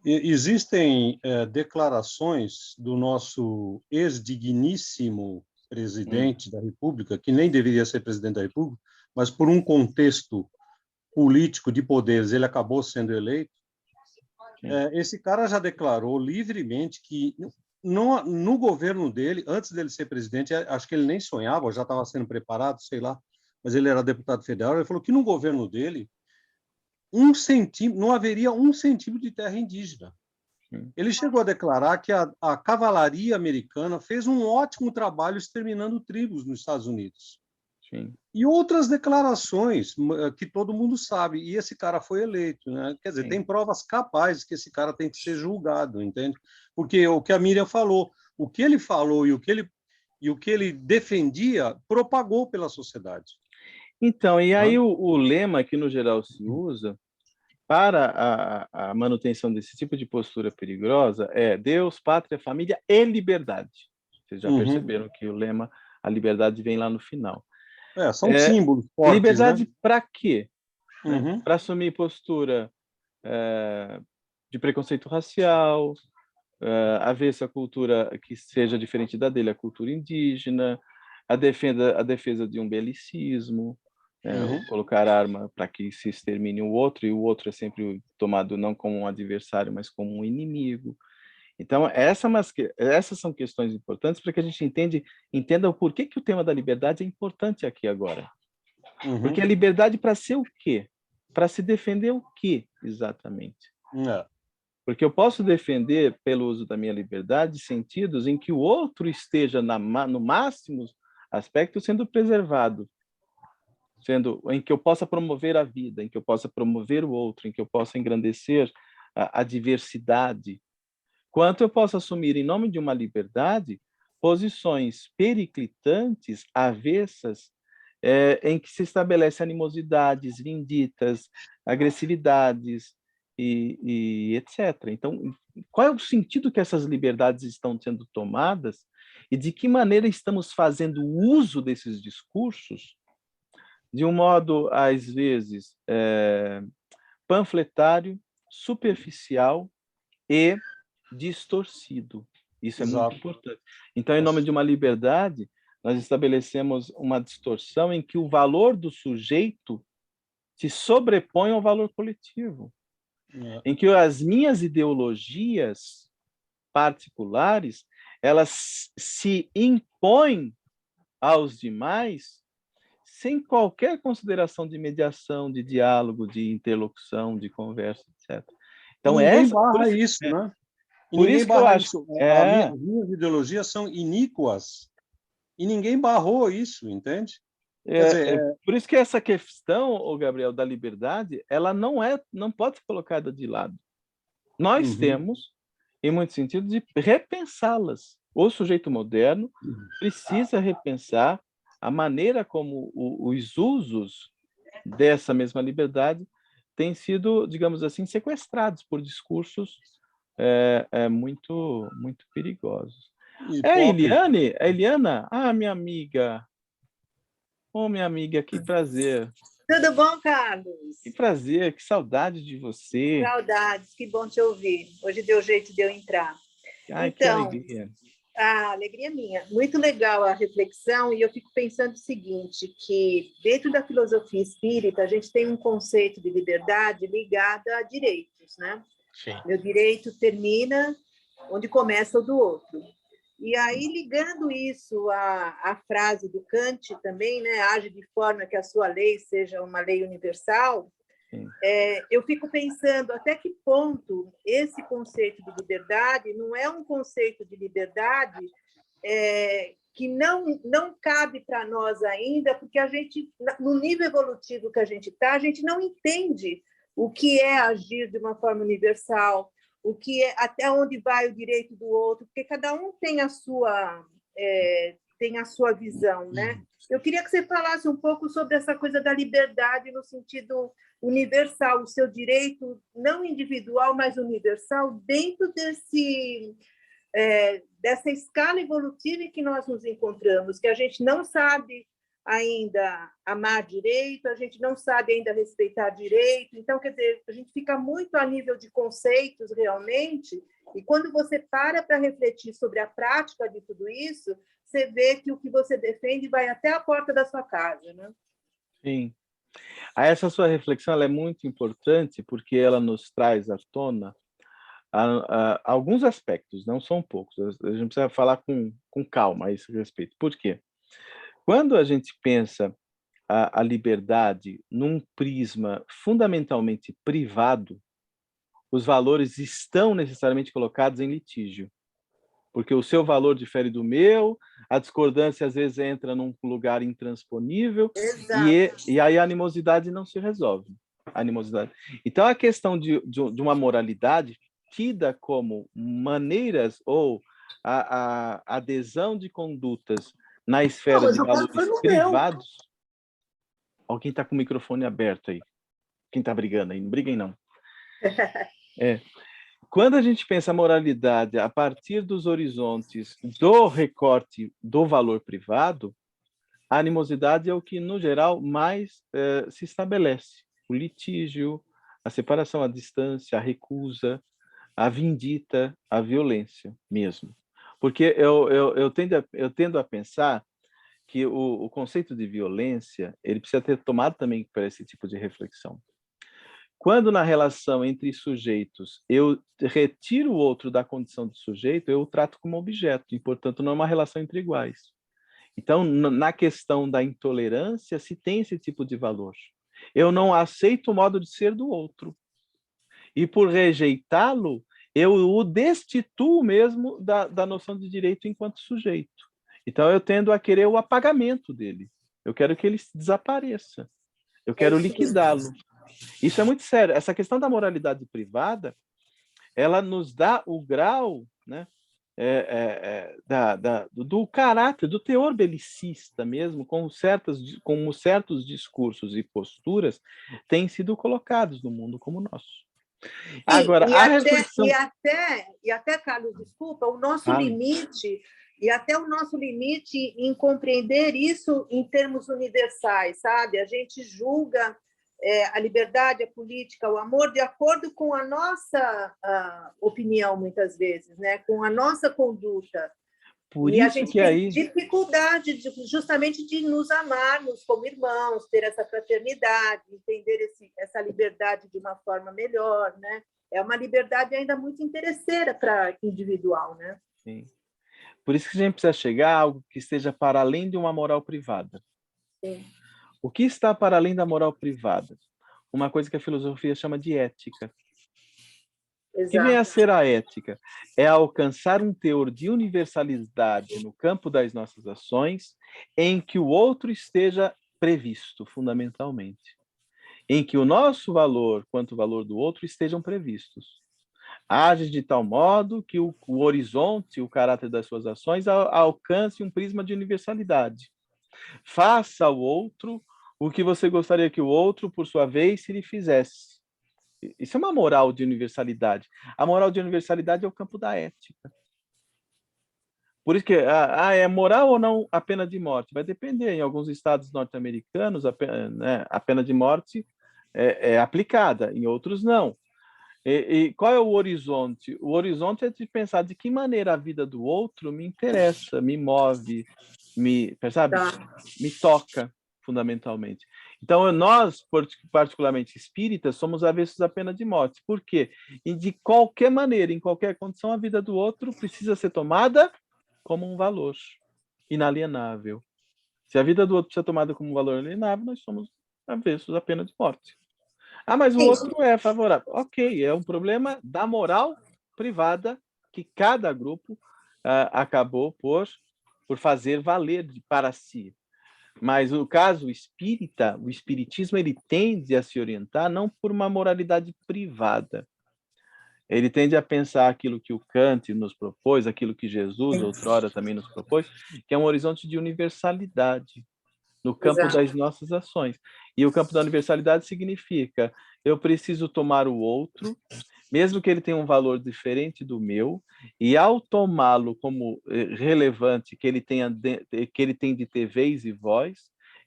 Existem declarações do nosso ex-digníssimo presidente da República, que nem deveria ser presidente da República, mas por um contexto político de poderes ele acabou sendo eleito, esse cara já declarou livremente que no governo dele, antes dele ser presidente, acho que ele nem sonhava, já estava sendo preparado, sei lá, mas ele era deputado federal, ele falou que no governo dele, não haveria 1 centímetro de terra indígena. Ele chegou a declarar que a cavalaria americana fez um ótimo trabalho exterminando tribos nos Estados Unidos. Sim. E outras declarações que todo mundo sabe, e esse cara foi eleito, né? Quer dizer, tem provas capazes que esse cara tem que ser julgado, entende? Porque o que a Miriam falou, o que ele falou e o que ele defendia propagou pela sociedade. Então, e aí o lema que no geral se usa para a manutenção desse tipo de postura perigosa é Deus, pátria, família e liberdade. Vocês já perceberam que o lema, a liberdade vem lá no final. São símbolos fortes, liberdade, né? para quê? Para assumir postura de preconceito racial, haver essa cultura que seja diferente da dele, a cultura indígena, a defesa de um belicismo, colocar arma para que se extermine o outro, e o outro é sempre tomado não como um adversário, mas como um inimigo. Então, essas são questões importantes para que a gente entenda o porquê que o tema da liberdade é importante aqui agora. Porque a liberdade para ser o quê? Para se defender o quê, exatamente? Porque eu posso defender, pelo uso da minha liberdade, sentidos em que o outro esteja, no máximo aspecto, sendo preservado, em que eu possa promover a vida, em que eu possa promover o outro, em que eu possa engrandecer a diversidade, quanto eu posso assumir, em nome de uma liberdade, posições periclitantes, avessas, em que se estabelece animosidades, vinditas, agressividades e etc. Então, qual é o sentido que essas liberdades estão sendo tomadas e de que maneira estamos fazendo uso desses discursos de um modo, às vezes, panfletário, superficial e distorcido. Isso é muito importante. Então, em nome de uma liberdade, nós estabelecemos uma distorção em que o valor do sujeito se sobrepõe ao valor coletivo, em que as minhas ideologias particulares, elas se impõem aos demais sem qualquer consideração de mediação, de diálogo, de interlocução, de conversa, etc. Então, ninguém barra isso, né? E por ninguém isso que eu barra acho. isso. As minhas ideologias são iníquas. E ninguém barrou isso, entende? Quer dizer, por isso que essa questão, Gabriel, da liberdade, ela não pode ser colocada de lado. Nós temos, em muitos sentidos, de repensá-las. O sujeito moderno precisa repensar a maneira como os usos dessa mesma liberdade têm sido, digamos assim, sequestrados por discursos muito, muito perigosos. Eliana? Ah, minha amiga. Oh, minha amiga, que prazer. Tudo bom, Carlos? Que prazer, que saudade de você. Saudades, que bom te ouvir. Hoje deu jeito de eu entrar. Ai, então, que alegria. A alegria minha. Muito legal a reflexão, e eu fico pensando o seguinte, que dentro da filosofia espírita, a gente tem um conceito de liberdade ligado a direitos, né? Sim. Meu direito termina onde começa o do outro. E aí, ligando isso à frase do Kant também, né? Age de forma que a sua lei seja uma lei universal. Eu fico pensando até que ponto esse conceito de liberdade não é um conceito de liberdade que não cabe para nós ainda, porque a gente, no nível evolutivo que a gente está, a gente não entende o que é agir de uma forma universal, o que é, até onde vai o direito do outro, porque cada um tem a sua visão, né? Eu queria que você falasse um pouco sobre essa coisa da liberdade no sentido universal, o seu direito não individual, mas universal, dentro dessa escala evolutiva em que nós nos encontramos, que a gente não sabe ainda amar direito, a gente não sabe ainda respeitar direito. Então, quer dizer, a gente fica muito a nível de conceitos realmente, e quando você para refletir sobre a prática de tudo isso, você vê que o que você defende vai até a porta da sua casa, né? Sim. Essa sua reflexão ela é muito importante porque ela nos traz à tona alguns aspectos, não são poucos. A gente precisa falar com calma a esse respeito. Por quê? Quando a gente pensa a liberdade num prisma fundamentalmente privado, os valores estão necessariamente colocados em litígio, porque o seu valor difere do meu, a discordância às vezes entra num lugar intransponível, e aí a animosidade não se resolve. A animosidade. Então, a questão de uma moralidade tida como maneiras ou a adesão de condutas na esfera de valores privados. Alguém está com o microfone aberto aí. Quem está brigando aí? Não briguem, não. Quando a gente pensa a moralidade a partir dos horizontes do recorte do valor privado, a animosidade é o que, no geral, mais se estabelece. O litígio, a separação à distância, a recusa, a vindita, a violência mesmo. Porque eu tendo a pensar que o conceito de violência ele precisa ter tomado também para esse tipo de reflexão. Quando na relação entre sujeitos eu retiro o outro da condição de sujeito, eu o trato como objeto, e, portanto, não é uma relação entre iguais. Então, na questão da intolerância, se tem esse tipo de valor. Eu não aceito o modo de ser do outro. E por rejeitá-lo, eu o destituo mesmo da noção de direito enquanto sujeito. Então, eu tendo a querer o apagamento dele. Eu quero que ele desapareça. Eu quero liquidá-lo. Isso é muito sério. Essa questão da moralidade privada, ela nos dá o grau, né, do caráter, do teor belicista mesmo, como certos discursos e posturas têm sido colocados no mundo como o nosso. Agora, a reflexão... E até, Carlos, desculpa, o nosso limite... E até o nosso limite em compreender isso em termos universais, sabe? A gente julga a liberdade, a política, o amor de acordo com a nossa opinião, muitas vezes, né? Com a nossa conduta. Por e isso a gente que tem aí... dificuldade justamente de nos amarmos como irmãos, ter essa fraternidade, entender essa liberdade de uma forma melhor, né? É uma liberdade ainda muito interesseira para individual, né? Sim. Por isso que a gente precisa chegar a algo que esteja para além de uma moral privada. Sim. O que está para além da moral privada? Uma coisa que a filosofia chama de ética. O que vem a ser a ética? É alcançar um teor de universalidade no campo das nossas ações em que o outro esteja previsto, fundamentalmente. Em que o nosso valor quanto o valor do outro estejam previstos. Age de tal modo que o horizonte, o caráter das suas ações alcance um prisma de universalidade. Faça ao outro o que você gostaria que o outro, por sua vez, se lhe fizesse. Isso é uma moral de universalidade. A moral de universalidade é o campo da ética. Por isso que é moral ou não a pena de morte? Vai depender. Em alguns estados norte-americanos, a pena de morte é aplicada, em outros não. E qual é o horizonte? O horizonte é de pensar de que maneira a vida do outro me interessa, me move, me toca, fundamentalmente. Então, nós, particularmente espíritas, somos avessos à pena de morte. Por quê? E de qualquer maneira, em qualquer condição, a vida do outro precisa ser tomada como um valor inalienável. Se a vida do outro precisa ser tomada como um valor inalienável, nós somos avessos à pena de morte. Mas o outro é favorável. Ok, é um problema da moral privada que cada grupo acabou por fazer valer para si. Mas o caso espírita, o espiritismo, ele tende a se orientar não por uma moralidade privada. Ele tende a pensar aquilo que o Kant nos propôs, aquilo que Jesus outrora também nos propôs, que é um horizonte de universalidade no campo das nossas ações. E o campo da universalidade significa eu preciso tomar o outro, mesmo que ele tenha um valor diferente do meu, e ao tomá-lo como relevante, que ele tem de ter vez e voz,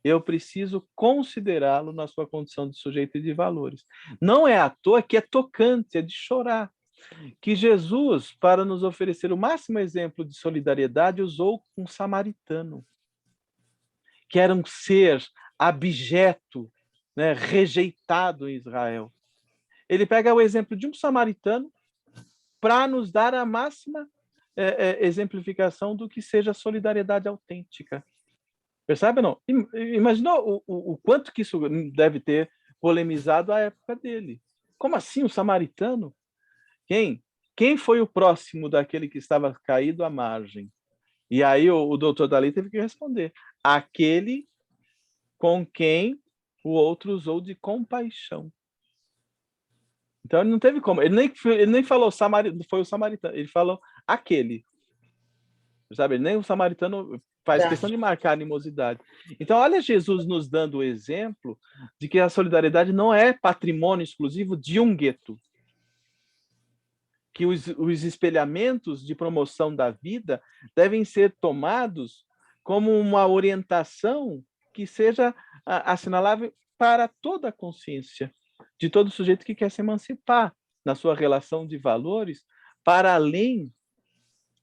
eu preciso considerá-lo na sua condição de sujeito e de valores. Não é à toa que é tocante, é de chorar, que Jesus, para nos oferecer o máximo exemplo de solidariedade, usou um samaritano, que era um ser abjeto, né, rejeitado em Israel. Ele pega o exemplo de um samaritano para nos dar a máxima exemplificação do que seja solidariedade autêntica. Percebe ou não? Imaginou o quanto que isso deve ter polemizado à época dele. Como assim, o samaritano? Quem foi o próximo daquele que estava caído à margem? E aí o doutor Dalí teve que responder: aquele com quem o outro usou de compaixão. Então ele não teve como, ele nem falou foi o samaritano, ele falou aquele. Sabe? Nem o samaritano faz questão de marcar animosidade. Então, olha Jesus nos dando o exemplo de que a solidariedade não é patrimônio exclusivo de um gueto. Que os espelhamentos de promoção da vida devem ser tomados como uma orientação que seja assinalável para toda a consciência, de todo sujeito que quer se emancipar na sua relação de valores, para além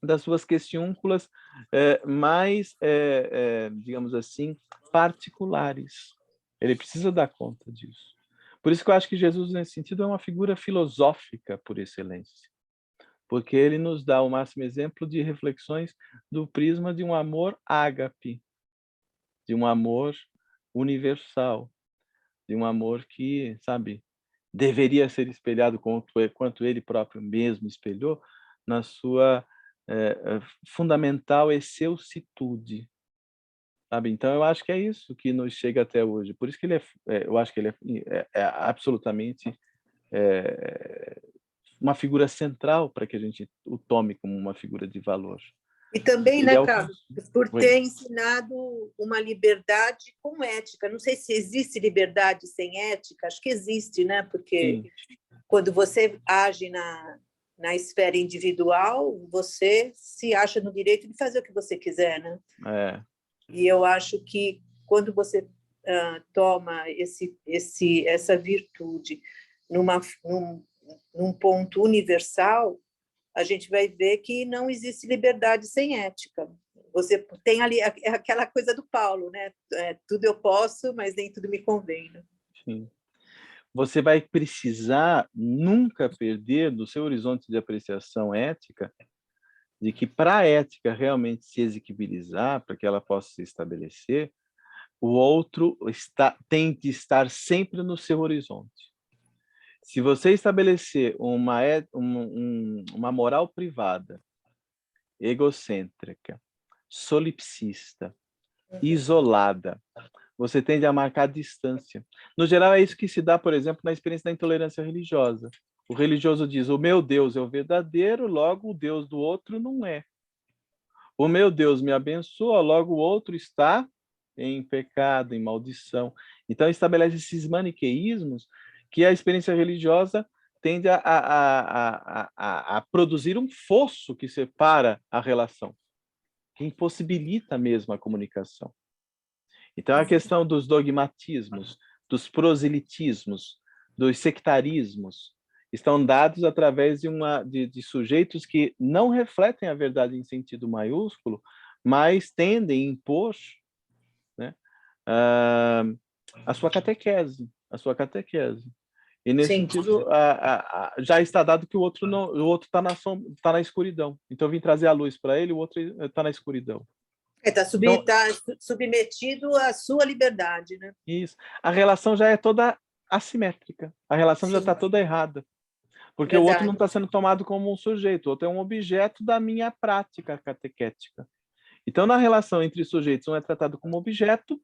das suas questiúnculas mais, digamos assim, particulares. Ele precisa dar conta disso. Por isso que eu acho que Jesus, nesse sentido, é uma figura filosófica por excelência, porque ele nos dá o máximo exemplo de reflexões do prisma de um amor ágape, de um amor universal, de um amor que, sabe, deveria ser espelhado quanto ele próprio mesmo espelhou na sua fundamental excelsitude, sabe? Então eu acho que é isso que nos chega até hoje. Por isso que ele eu acho que ele é absolutamente uma figura central para que a gente o tome como uma figura de valor. E também, Ele né, Carlos, por Oi. ter ensinado uma liberdade com ética. Não sei se existe liberdade sem ética, acho que existe, né? Porque Sim. Quando você age na esfera individual, você se acha no direito de fazer o que você quiser, né? E eu acho que quando você toma essa virtude num ponto universal, a gente vai ver que não existe liberdade sem ética. Você tem ali aquela coisa do Paulo, né? Tudo eu posso, mas nem tudo me convém. Né? Sim. Você vai precisar nunca perder do seu horizonte de apreciação ética de que para a ética realmente se exequibilizar, para que ela possa se estabelecer, o outro tem que estar sempre no seu horizonte. Se você estabelecer uma moral privada, egocêntrica, solipsista, isolada, você tende a marcar distância. No geral, é isso que se dá, por exemplo, na experiência da intolerância religiosa. O religioso diz: o meu Deus é o verdadeiro, logo o Deus do outro não é. O meu Deus me abençoa, logo o outro está em pecado, em maldição. Então, estabelece esses maniqueísmos que a experiência religiosa tende a produzir um fosso que separa a relação, que impossibilita mesmo a comunicação. Então, a questão dos dogmatismos, dos proselitismos, dos sectarismos, estão dados através de sujeitos que não refletem a verdade em sentido maiúsculo, mas tendem a impor, né, a sua catequese. E, nesse sentido, já está dado que o outro está na escuridão. Então, eu vim trazer a luz para ele, o outro está na escuridão. Está submetido à sua liberdade, né? Isso. A relação já é toda assimétrica. A relação já está toda errada. Porque o outro não está sendo tomado como um sujeito, o outro é um objeto da minha prática catequética. Então, na relação entre sujeitos, um é tratado como objeto,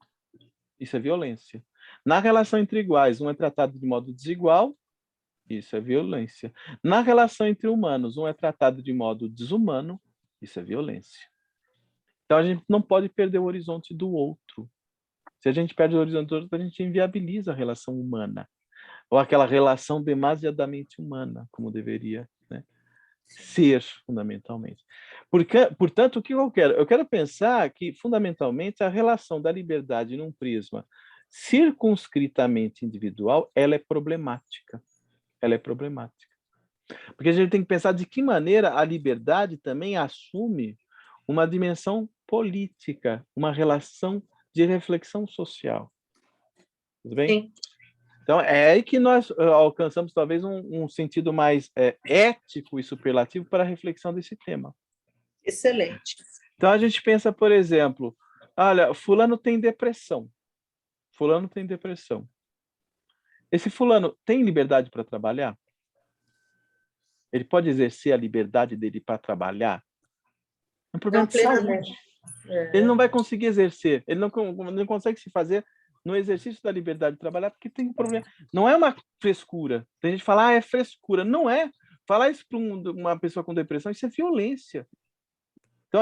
isso é violência. Na relação entre iguais, um é tratado de modo desigual, isso é violência. Na relação entre humanos, um é tratado de modo desumano, isso é violência. Então, a gente não pode perder o horizonte do outro. Se a gente perde o horizonte do outro, a gente inviabiliza a relação humana. Ou aquela relação demasiadamente humana, como deveria, né, ser, fundamentalmente. Portanto, o que eu quero? Eu quero pensar que, fundamentalmente, a relação da liberdade num prisma circunscritamente individual, ela é problemática. Ela é problemática. Porque a gente tem que pensar de que maneira a liberdade também assume uma dimensão política, uma relação de reflexão social. Tudo bem? Sim. Então, é aí que nós alcançamos talvez um sentido mais ético e superlativo para a reflexão desse tema. Excelente. Então, a gente pensa, por exemplo, olha, fulano tem depressão. Fulano tem depressão. Esse fulano tem liberdade para trabalhar? Ele pode exercer a liberdade dele para trabalhar? É um problema Não, de saúde. plenamente. Ele não vai conseguir exercer, ele não consegue se fazer no exercício da liberdade de trabalhar porque tem um problema. Não é uma frescura. Tem gente que fala, é frescura. Não é. Falar isso para uma pessoa com depressão, isso é violência. Então,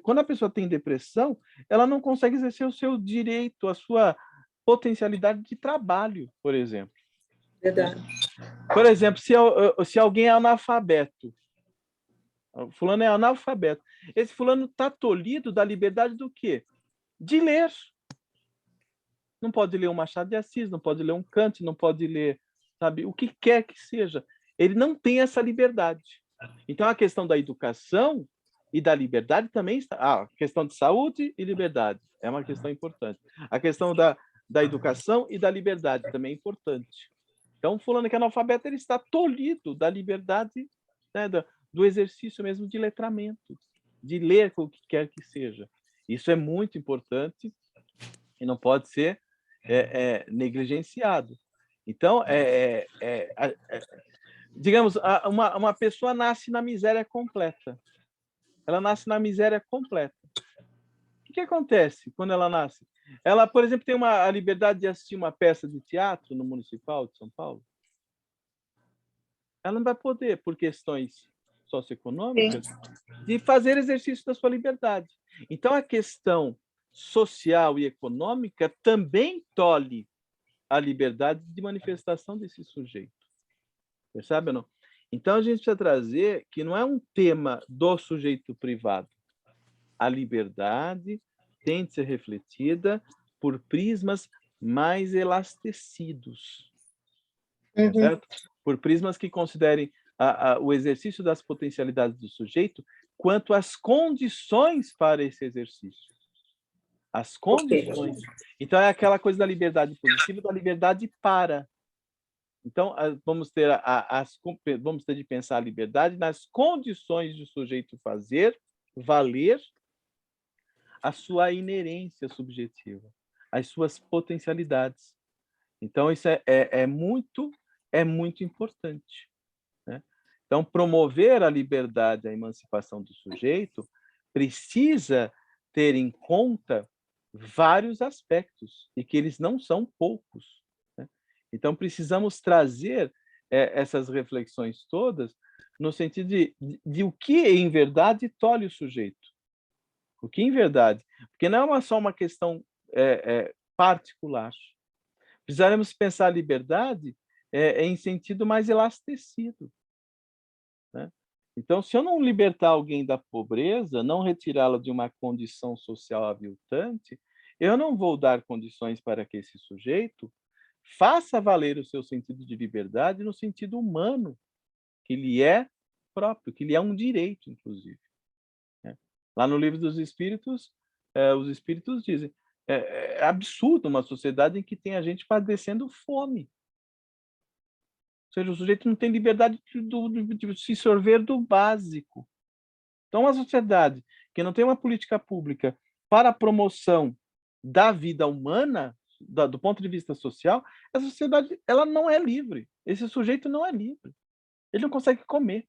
quando a pessoa tem depressão, ela não consegue exercer o seu direito, a sua potencialidade de trabalho, por exemplo. Verdade. Por exemplo, se alguém é analfabeto, fulano é analfabeto, esse fulano está tolhido da liberdade do quê? De ler. Não pode ler um Machado de Assis, não pode ler um Kant, não pode ler, sabe, o que quer que seja. Ele não tem essa liberdade. Então, a questão da educação e da liberdade também está... a questão de saúde e liberdade é uma questão importante. A questão da educação e da liberdade também é importante. Então, fulano que é analfabeto, ele está tolhido da liberdade, né, do exercício mesmo de letramento, de ler o que quer que seja. Isso é muito importante e não pode ser negligenciado. Então, digamos, uma pessoa nasce na miséria completa. Ela nasce na miséria completa. O que acontece quando ela nasce? Ela, por exemplo, tem a liberdade de assistir uma peça de teatro no Municipal de São Paulo? Ela não vai poder, por questões socioeconômicas, de fazer exercício da sua liberdade. Então, a questão social e econômica também tolhe a liberdade de manifestação desse sujeito. Percebe ou não? Então, a gente precisa trazer que não é um tema do sujeito privado. A liberdade tem de ser refletida por prismas mais elastecidos. Certo? Por prismas que considerem o exercício das potencialidades do sujeito quanto às condições para esse exercício. As condições. Então, é aquela coisa da liberdade positiva, da liberdade para. Então, vamos ter de pensar a liberdade nas condições do sujeito fazer, valer a sua inerência subjetiva, as suas potencialidades. Então, isso é muito importante. Né? Então, promover a liberdade, a emancipação do sujeito, precisa ter em conta vários aspectos, e que eles não são poucos. Né? Então, precisamos trazer essas reflexões todas no sentido de o que, em verdade, tolhe o sujeito. O que, em verdade, porque não é só uma questão particular. Precisaremos pensar a liberdade em sentido mais elastecido. Né? Então, se eu não libertar alguém da pobreza, não retirá-la de uma condição social aviltante, eu não vou dar condições para que esse sujeito faça valer o seu sentido de liberdade no sentido humano, que lhe é próprio, que lhe é um direito, inclusive. Né? Lá no Livro dos Espíritos, os Espíritos dizem, é absurdo uma sociedade em que tem a gente padecendo fome. Ou seja, o sujeito não tem liberdade de se sorver do básico. Então, uma sociedade que não tem uma política pública para a promoção da vida humana, do ponto de vista social, essa sociedade ela não é livre. Esse sujeito não é livre. Ele não consegue comer,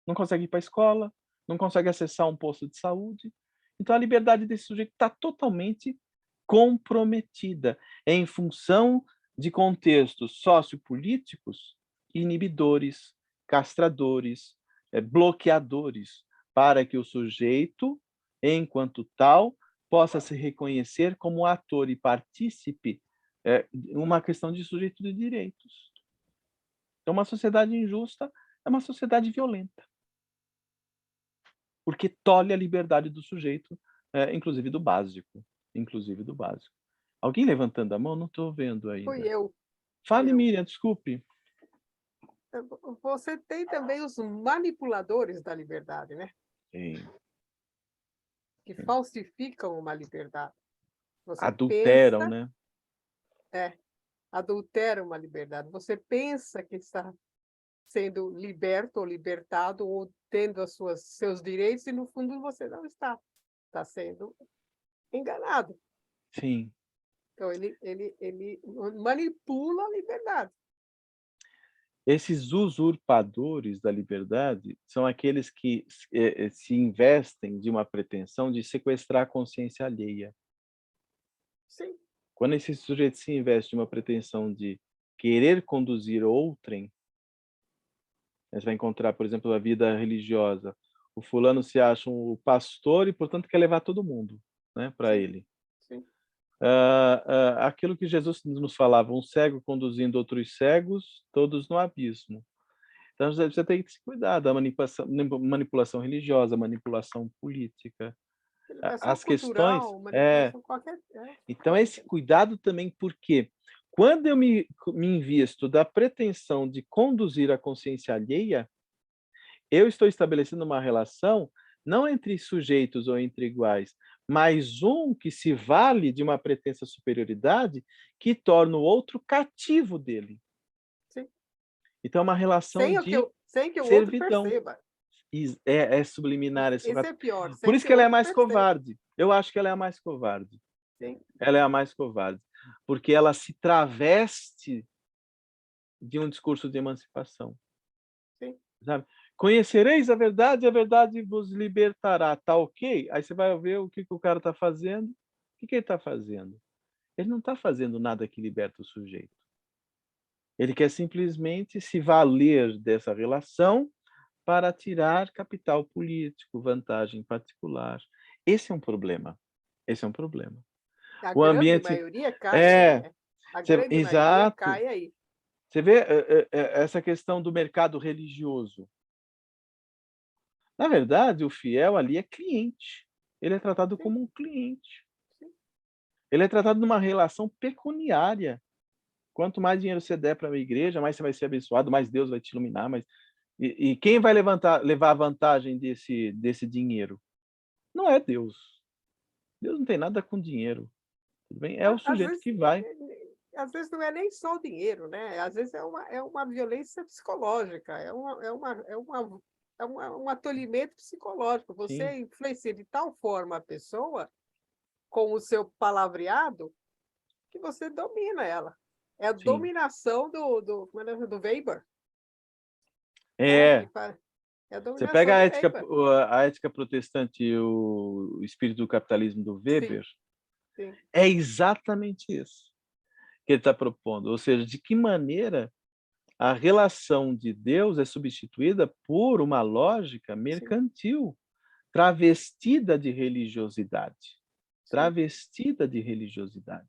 não consegue ir para a escola, não consegue acessar um posto de saúde. Então, a liberdade desse sujeito está totalmente comprometida em função de contextos sociopolíticos inibidores, castradores, bloqueadores, para que o sujeito, enquanto tal, possa se reconhecer como ator e partícipe uma questão de sujeito de direitos. Então, uma sociedade injusta é uma sociedade violenta, porque tolhe a liberdade do sujeito, inclusive do básico. Alguém levantando a mão? Não estou vendo ainda. Fui eu. Fale, Miriam, desculpe. Você tem também os manipuladores da liberdade, né? Sim. Que falsificam uma liberdade. Você Adulteram, pensa, né? adultera uma liberdade. Você pensa que está sendo liberto ou libertado ou tendo seus direitos e no fundo você não está. Está sendo enganado. Sim. Então ele manipula a liberdade. Esses usurpadores da liberdade são aqueles que se investem de uma pretensão de sequestrar a consciência alheia. Sim, Quando esse sujeito se investe de uma pretensão de querer conduzir outrem, você vai encontrar, por exemplo, a vida religiosa. O fulano se acha um pastor e, portanto, quer levar todo mundo, né, para sim, ele. sim. Aquilo que Jesus nos falava, um cego conduzindo outros cegos, todos no abismo. Então, você tem que se cuidar da manipulação religiosa, manipulação política. Manipulação As questões... cultural, manipulação qualquer. Então, esse cuidado também, porque quando eu me invisto da pretensão de conduzir a consciência alheia, eu estou estabelecendo uma relação não entre sujeitos ou entre iguais, mas um que se vale de uma pretensa superioridade que torna o outro cativo dele. Sim. Então, é uma relação de Sem que o outro servidão. perceba. É subliminar esse Esse é pior. Por Sem isso que que o ela é outro mais perceba. covarde. Eu acho que ela é a mais covarde. Sim. Ela é a mais covarde, porque ela se traveste de um discurso de emancipação. Sim. Sabe? Conhecereis a verdade vos libertará. Tá ok? Aí você vai ver o que o cara está fazendo. O que ele está fazendo? Ele não está fazendo nada que liberta o sujeito. Ele quer simplesmente se valer dessa relação para tirar capital político, vantagem particular. Esse é um problema. Esse é um problema. A O grande ambiente maioria cai aí, né? A grande maioria exato. cai aí. Você vê essa questão do mercado religioso. Na verdade, o fiel ali é cliente. Ele é tratado Sim. como um cliente. Sim. Ele é tratado numa relação pecuniária. Quanto mais dinheiro você der para a igreja, mais você vai ser abençoado, mais Deus vai te iluminar. E quem vai levar a vantagem desse dinheiro? Não é Deus. Deus não tem nada com dinheiro. Tudo bem? É o Às sujeito vezes, que vai. às vezes não é nem só o dinheiro, né? Às vezes é uma violência psicológica, um acolhimento psicológico. Sim. Você influencia de tal forma a pessoa com o seu palavreado que você domina ela. É a Sim. dominação do Weber. É. É a Você dominação pega do a ética protestante e o espírito do capitalismo do Weber, Sim. é exatamente isso que ele está propondo. Ou seja, de que maneira a relação de Deus é substituída por uma lógica mercantil, travestida de religiosidade. Travestida de religiosidade.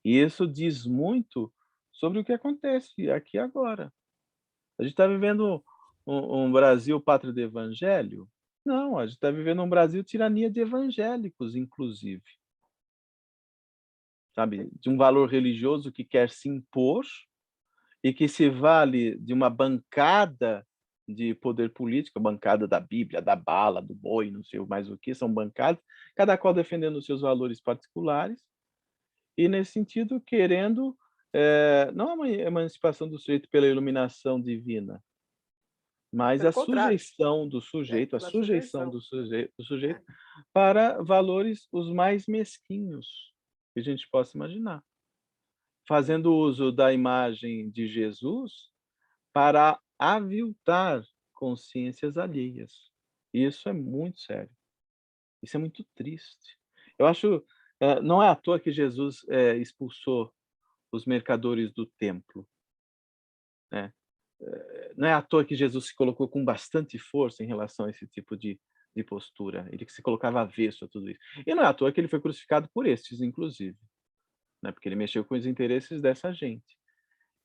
E isso diz muito sobre o que acontece aqui agora. A gente está vivendo um Brasil pátria do evangelho? Não, a gente está vivendo um Brasil tirania de evangélicos, inclusive. Sabe? De um valor religioso que quer se impor e que se vale de uma bancada de poder político, a bancada da Bíblia, da bala, do boi, não sei mais o que, são bancadas, cada qual defendendo os seus valores particulares, e nesse sentido querendo, não a emancipação do sujeito pela iluminação divina, mas Pelo a contrário, sujeição do sujeito, a pela sujeição sujeição. do sujeito para valores os mais mesquinhos que a gente possa imaginar. Fazendo uso da imagem de Jesus para aviltar consciências alheias. Isso é muito sério. Isso é muito triste. Eu acho, não é à toa que Jesus expulsou os mercadores do templo, né? Não é à toa que Jesus se colocou com bastante força em relação a esse tipo de postura. Ele que se colocava avesso a tudo isso. E não é à toa que ele foi crucificado por estes, inclusive, né? Porque ele mexeu com os interesses dessa gente.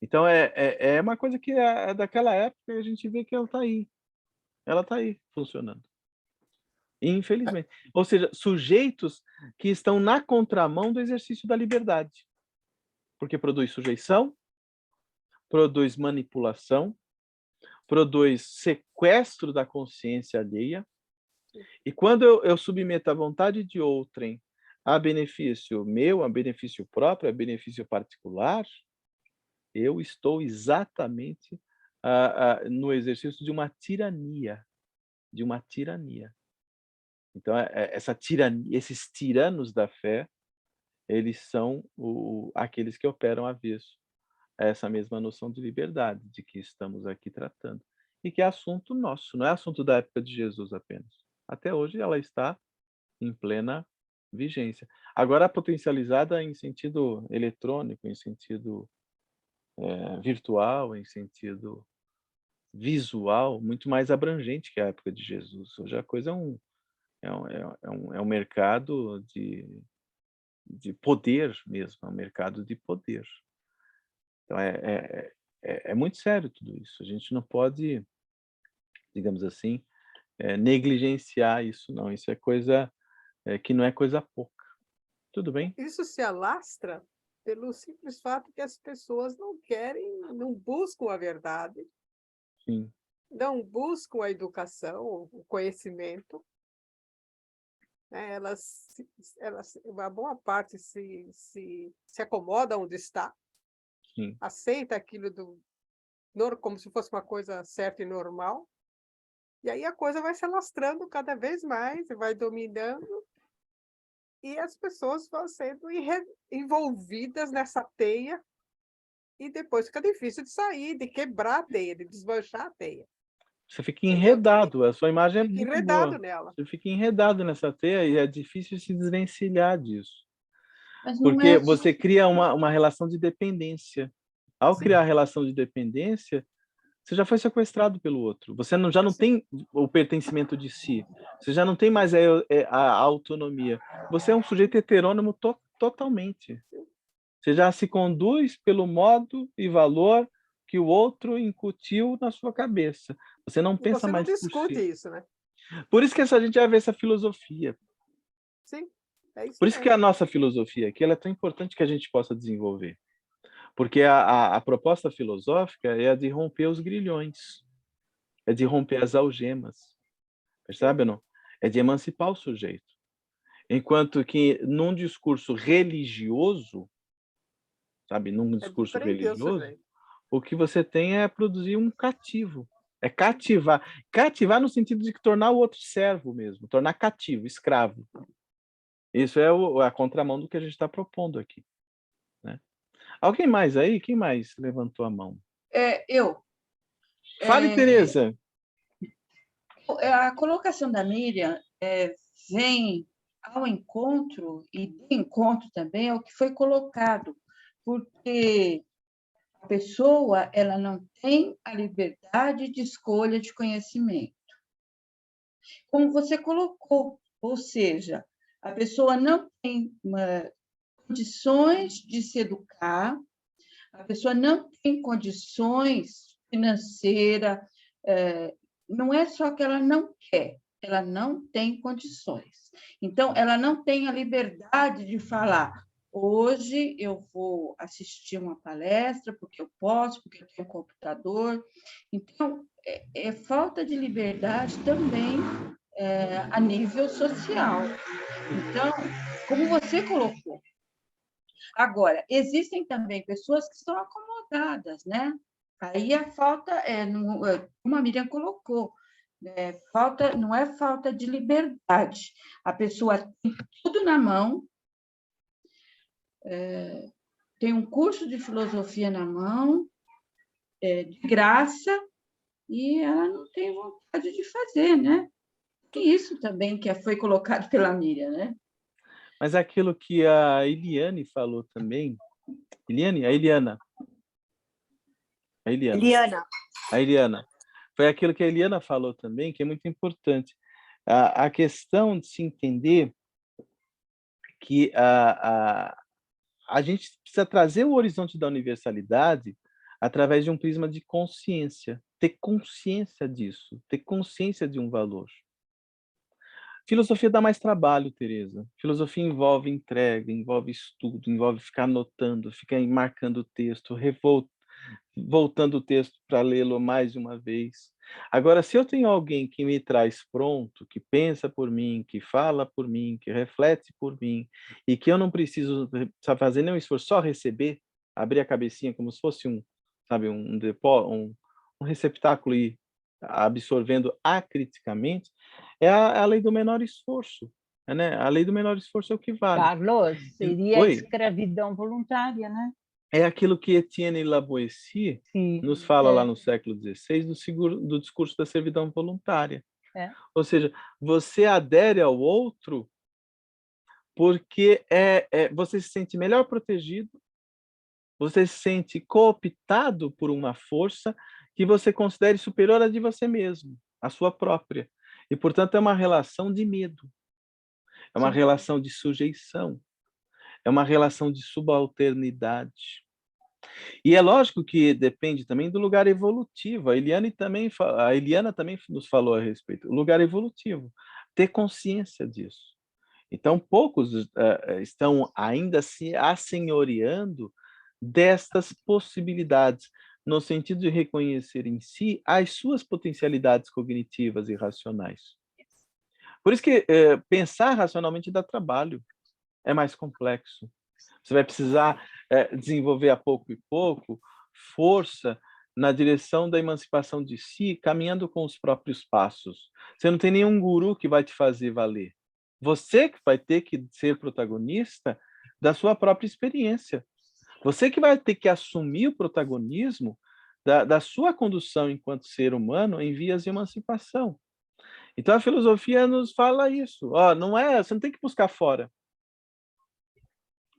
Então é uma coisa que é daquela época e a gente vê que ela está aí. Ela está aí, funcionando. Infelizmente. Ou seja, sujeitos que estão na contramão do exercício da liberdade. Porque produz sujeição, produz manipulação, produz sequestro da consciência alheia. E quando eu submeto a vontade de outrem a benefício meu, a benefício próprio, a benefício particular, Eu estou exatamente no exercício de uma tirania, de uma tirania. Então, essa tirania, esses tiranos da fé, eles são aqueles que operam avesso a essa mesma noção de liberdade, de que estamos aqui tratando. E que é assunto nosso, não é assunto da época de Jesus apenas. Até hoje ela está em plena vigência. Agora potencializada em sentido eletrônico, em sentido virtual, em sentido visual, muito mais abrangente que a época de Jesus. Hoje a coisa é um mercado de poder mesmo, é um mercado de poder. Então é muito sério tudo isso. A gente não pode, digamos assim, negligenciar isso, não. Isso é coisa que não é coisa pouca. Tudo bem? Isso se alastra pelo simples fato que as pessoas não querem, não buscam a verdade, Sim, não buscam a educação, o conhecimento, né? Uma boa parte se acomoda onde está, sim. aceita aquilo como se fosse uma coisa certa e normal, e aí a coisa vai se alastrando cada vez mais, e vai dominando, e as pessoas vão sendo envolvidas nessa teia, e depois fica difícil de sair, de quebrar a teia, de desmanchar a teia. Você fica Entendeu? enredado, a sua imagem é Fica muito enredado boa. nela. Você fica enredado nessa teia e é difícil se desvencilhar disso. Mas não Porque é você cria uma relação de dependência. Ao Sim. criar a relação de dependência, você já foi sequestrado pelo outro. Você já não tem o pertencimento de si. Você já não tem mais a autonomia. Você é um sujeito heterônimo totalmente. Você já se conduz pelo modo e valor que o outro incutiu na sua cabeça. Você não E pensa você não mais por discute si. isso, né? Por isso que a gente vai ver essa filosofia. Sim, é isso Por isso que mesmo. a nossa filosofia aqui ela é tão importante que a gente possa desenvolver. Porque a proposta filosófica é a de romper os grilhões, é de romper as algemas, percebe ou não? É de emancipar o sujeito. Enquanto que num discurso religioso, sabe, num É de discurso prender o religioso, sujeito. o que você tem é produzir um cativo. É cativar. Cativar no sentido de tornar o outro servo mesmo, tornar cativo, escravo. Isso é a contramão do que a gente está propondo aqui, né? Alguém mais aí? Quem mais levantou a mão? eu. Fale, Tereza. A colocação da Miriam vem ao encontro, e de encontro também ao que foi colocado, porque a pessoa ela não tem a liberdade de escolha de conhecimento. Como você colocou, ou seja, a pessoa não tem condições de se educar, a pessoa não tem condições financeiras, não é só que ela não quer, ela não tem condições. Então, ela não tem a liberdade de falar, hoje eu vou assistir uma palestra, porque eu posso, porque eu tenho um computador. Então, é falta de liberdade também a nível social. Então, como você colocou. Agora, existem também pessoas que estão acomodadas, né? Aí a falta, como a Miriam colocou, não é falta de liberdade. A pessoa tem tudo na mão, tem um curso de filosofia na mão, de graça, e ela não tem vontade de fazer, né? E isso também que foi colocado pela Miriam, né? Mas aquilo que a Eliane falou também. Eliane? A Eliana. A Eliana. Eliana. A Eliana. Foi aquilo que a Eliana falou também, que é muito importante. A questão de se entender que a gente precisa trazer o horizonte da universalidade através de um prisma de consciência. Ter consciência disso, ter consciência de um valor. Filosofia dá mais trabalho, Tereza. Filosofia envolve entrega, envolve estudo, envolve ficar anotando, ficar marcando o texto, voltando o texto para lê-lo mais de uma vez. Agora, se eu tenho alguém que me traz pronto, que pensa por mim, que fala por mim, que reflete por mim, e que eu não preciso fazer nenhum esforço, só receber, abrir a cabecinha como se fosse sabe, um receptáculo e absorvendo acriticamente, é a lei do menor esforço, né? A lei do menor esforço é o que vale. Carlos, seria a Oi? escravidão voluntária, né? É aquilo que Etienne Lavoisier Sim, nos fala lá no século XVI do discurso da servidão voluntária. Ou seja, você adere ao outro porque você se sente melhor protegido, você se sente cooptado por uma força que você considere superior à de você mesmo, à sua própria. E, portanto, é uma relação de medo, é uma relação de sujeição, é uma relação de subalternidade. E é lógico que depende também do lugar evolutivo. A Eliana também nos falou a respeito. O lugar evolutivo, ter consciência disso. Então, poucos estão ainda se assenhoreando destas possibilidades, no sentido de reconhecer em si as suas potencialidades cognitivas e racionais. Por isso que pensar racionalmente dá trabalho, é mais complexo. Você vai precisar desenvolver a pouco e pouco força na direção da emancipação de si, caminhando com os próprios passos. Você não tem nenhum guru que vai te fazer valer. Você que vai ter que ser protagonista da sua própria experiência. Você que vai ter que assumir o protagonismo da sua condução enquanto ser humano em vias de emancipação. Então a filosofia nos fala isso. Você não tem que buscar fora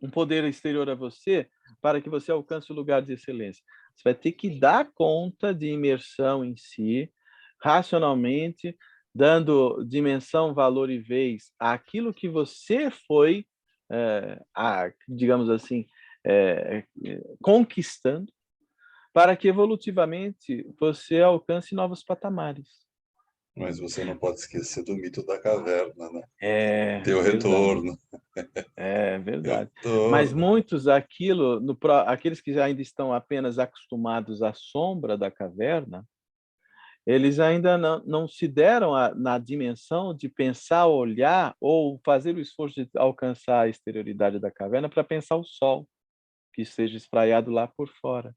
um poder exterior a você para que você alcance o lugar de excelência. Você vai ter que dar conta de imersão em si, racionalmente, dando dimensão, valor e vez àquilo que você foi, digamos assim, conquistando, para que evolutivamente você alcance novos patamares. Mas você não pode esquecer do mito da caverna, né? Tem o retorno. É verdade. Mas muitos aqueles que ainda estão apenas acostumados à sombra da caverna, eles ainda não se deram na dimensão de pensar, olhar ou fazer o esforço de alcançar a exterioridade da caverna para pensar o sol que esteja espraiado lá por fora.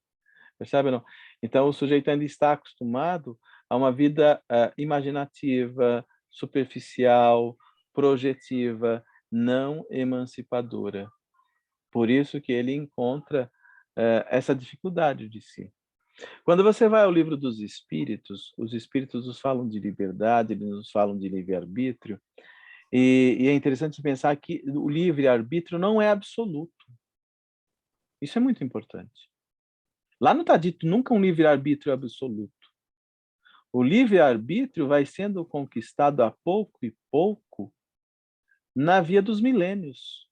Percebe ou não? Então, o sujeito ainda está acostumado a uma vida imaginativa, superficial, projetiva, não emancipadora. Por isso que ele encontra essa dificuldade de si. Quando você vai ao livro dos Espíritos, os Espíritos nos falam de liberdade, eles nos falam de livre-arbítrio, e é interessante pensar que o livre-arbítrio não é absoluto. Isso é muito importante. Lá não está dito nunca um livre-arbítrio absoluto. O livre-arbítrio vai sendo conquistado a pouco e pouco na via dos milênios.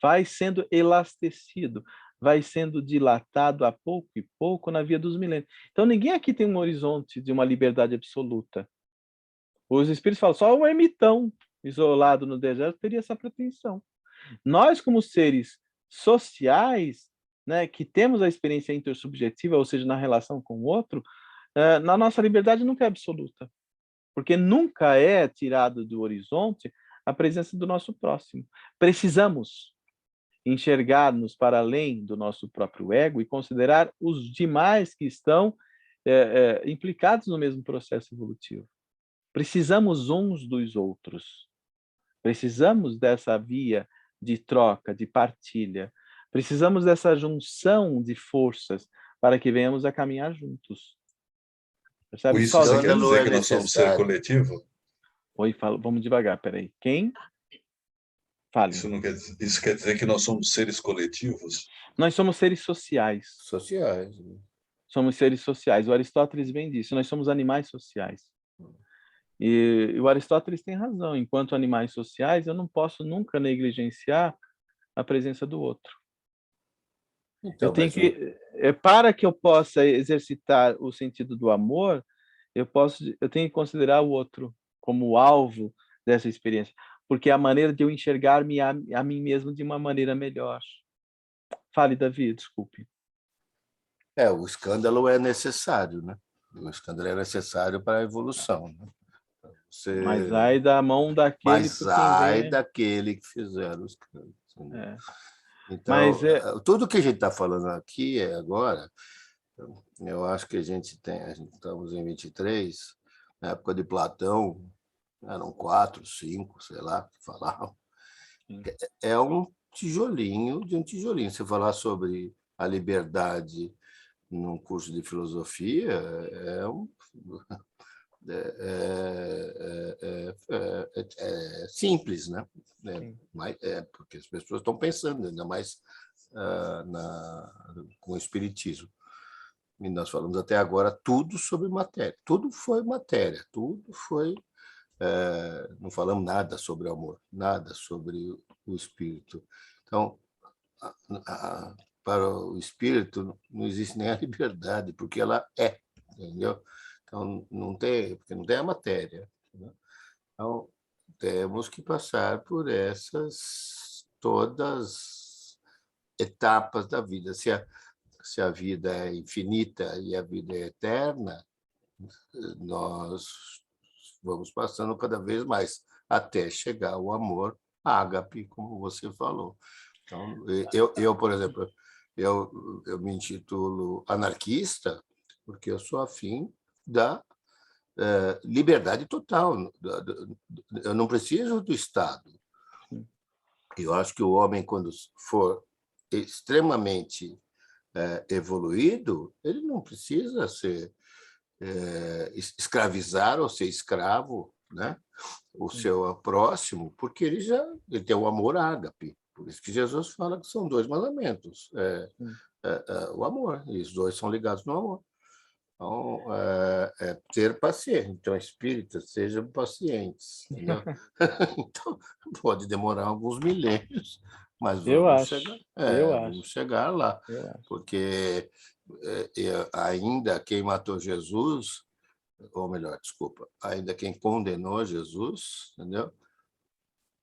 Vai sendo elastecido, vai sendo dilatado a pouco e pouco na via dos milênios. Então, ninguém aqui tem um horizonte de uma liberdade absoluta. Os espíritos falam, só o ermitão isolado no deserto teria essa pretensão. Nós, como seres sociais, né, que temos a experiência intersubjetiva, ou seja, na relação com o outro, na nossa liberdade nunca é absoluta, porque nunca é tirado do horizonte a presença do nosso próximo. Precisamos enxergar-nos para além do nosso próprio ego e considerar os demais que estão implicados no mesmo processo evolutivo. Precisamos uns dos outros. Precisamos dessa via de troca, de partilha. Precisamos dessa junção de forças para que venhamos a caminhar juntos. Percebe? Isso você quer dizer que nós somos ser coletivo? Oi, vamos devagar, peraí. Quem? Fale. Isso quer dizer que nós somos seres coletivos? Nós somos seres sociais. Sociais. Somos seres sociais. O Aristóteles bem disse, nós somos animais sociais. E o Aristóteles tem razão. Enquanto animais sociais, eu não posso nunca negligenciar a presença do outro. Então, para que eu possa exercitar o sentido do amor, eu tenho que considerar o outro como alvo dessa experiência, porque é a maneira de eu enxergar-me a mim mesmo de uma maneira melhor. Fale, Davi, desculpe. O escândalo é necessário, né? O escândalo é necessário para a evolução, né? Mas ai da mão daquele... daquele que fizeram o escândalo. Então, Mas tudo que a gente está falando aqui agora, eu acho que a gente estamos em 23, na época de Platão, eram 4, 5, sei lá, que falavam. É um tijolinho de um tijolinho. Se falar sobre a liberdade num curso de filosofia, é simples, né? Porque as pessoas estão pensando, ainda mais com o espiritismo. E nós falamos até agora tudo sobre matéria. Tudo foi matéria, tudo foi... não falamos nada sobre o amor, nada sobre o espírito. Então, para o espírito não existe nem a liberdade, porque ela é, entendeu? Então, porque não tem a matéria. Né? Então, temos que passar por essas todas etapas da vida. Se a vida é infinita e a vida é eterna, nós vamos passando cada vez mais até chegar ao amor ágape, como você falou. Então, eu por exemplo, eu me intitulo anarquista porque eu sou afim da liberdade total. Eu não preciso do Estado. Eu acho que o homem, quando for extremamente evoluído, ele não precisa ser escravizar ou ser escravo, né? O seu próximo, porque ele tem o amor ágape. Por isso que Jesus fala que são 2 mandamentos. O amor, e os 2 são ligados no amor. Então, ter paciência. Então, espíritas, sejam pacientes. Entendeu? Então, pode demorar alguns milênios, mas vamos chegar lá. Porque ainda quem matou Jesus, ou melhor, desculpa, ainda quem condenou Jesus, entendeu?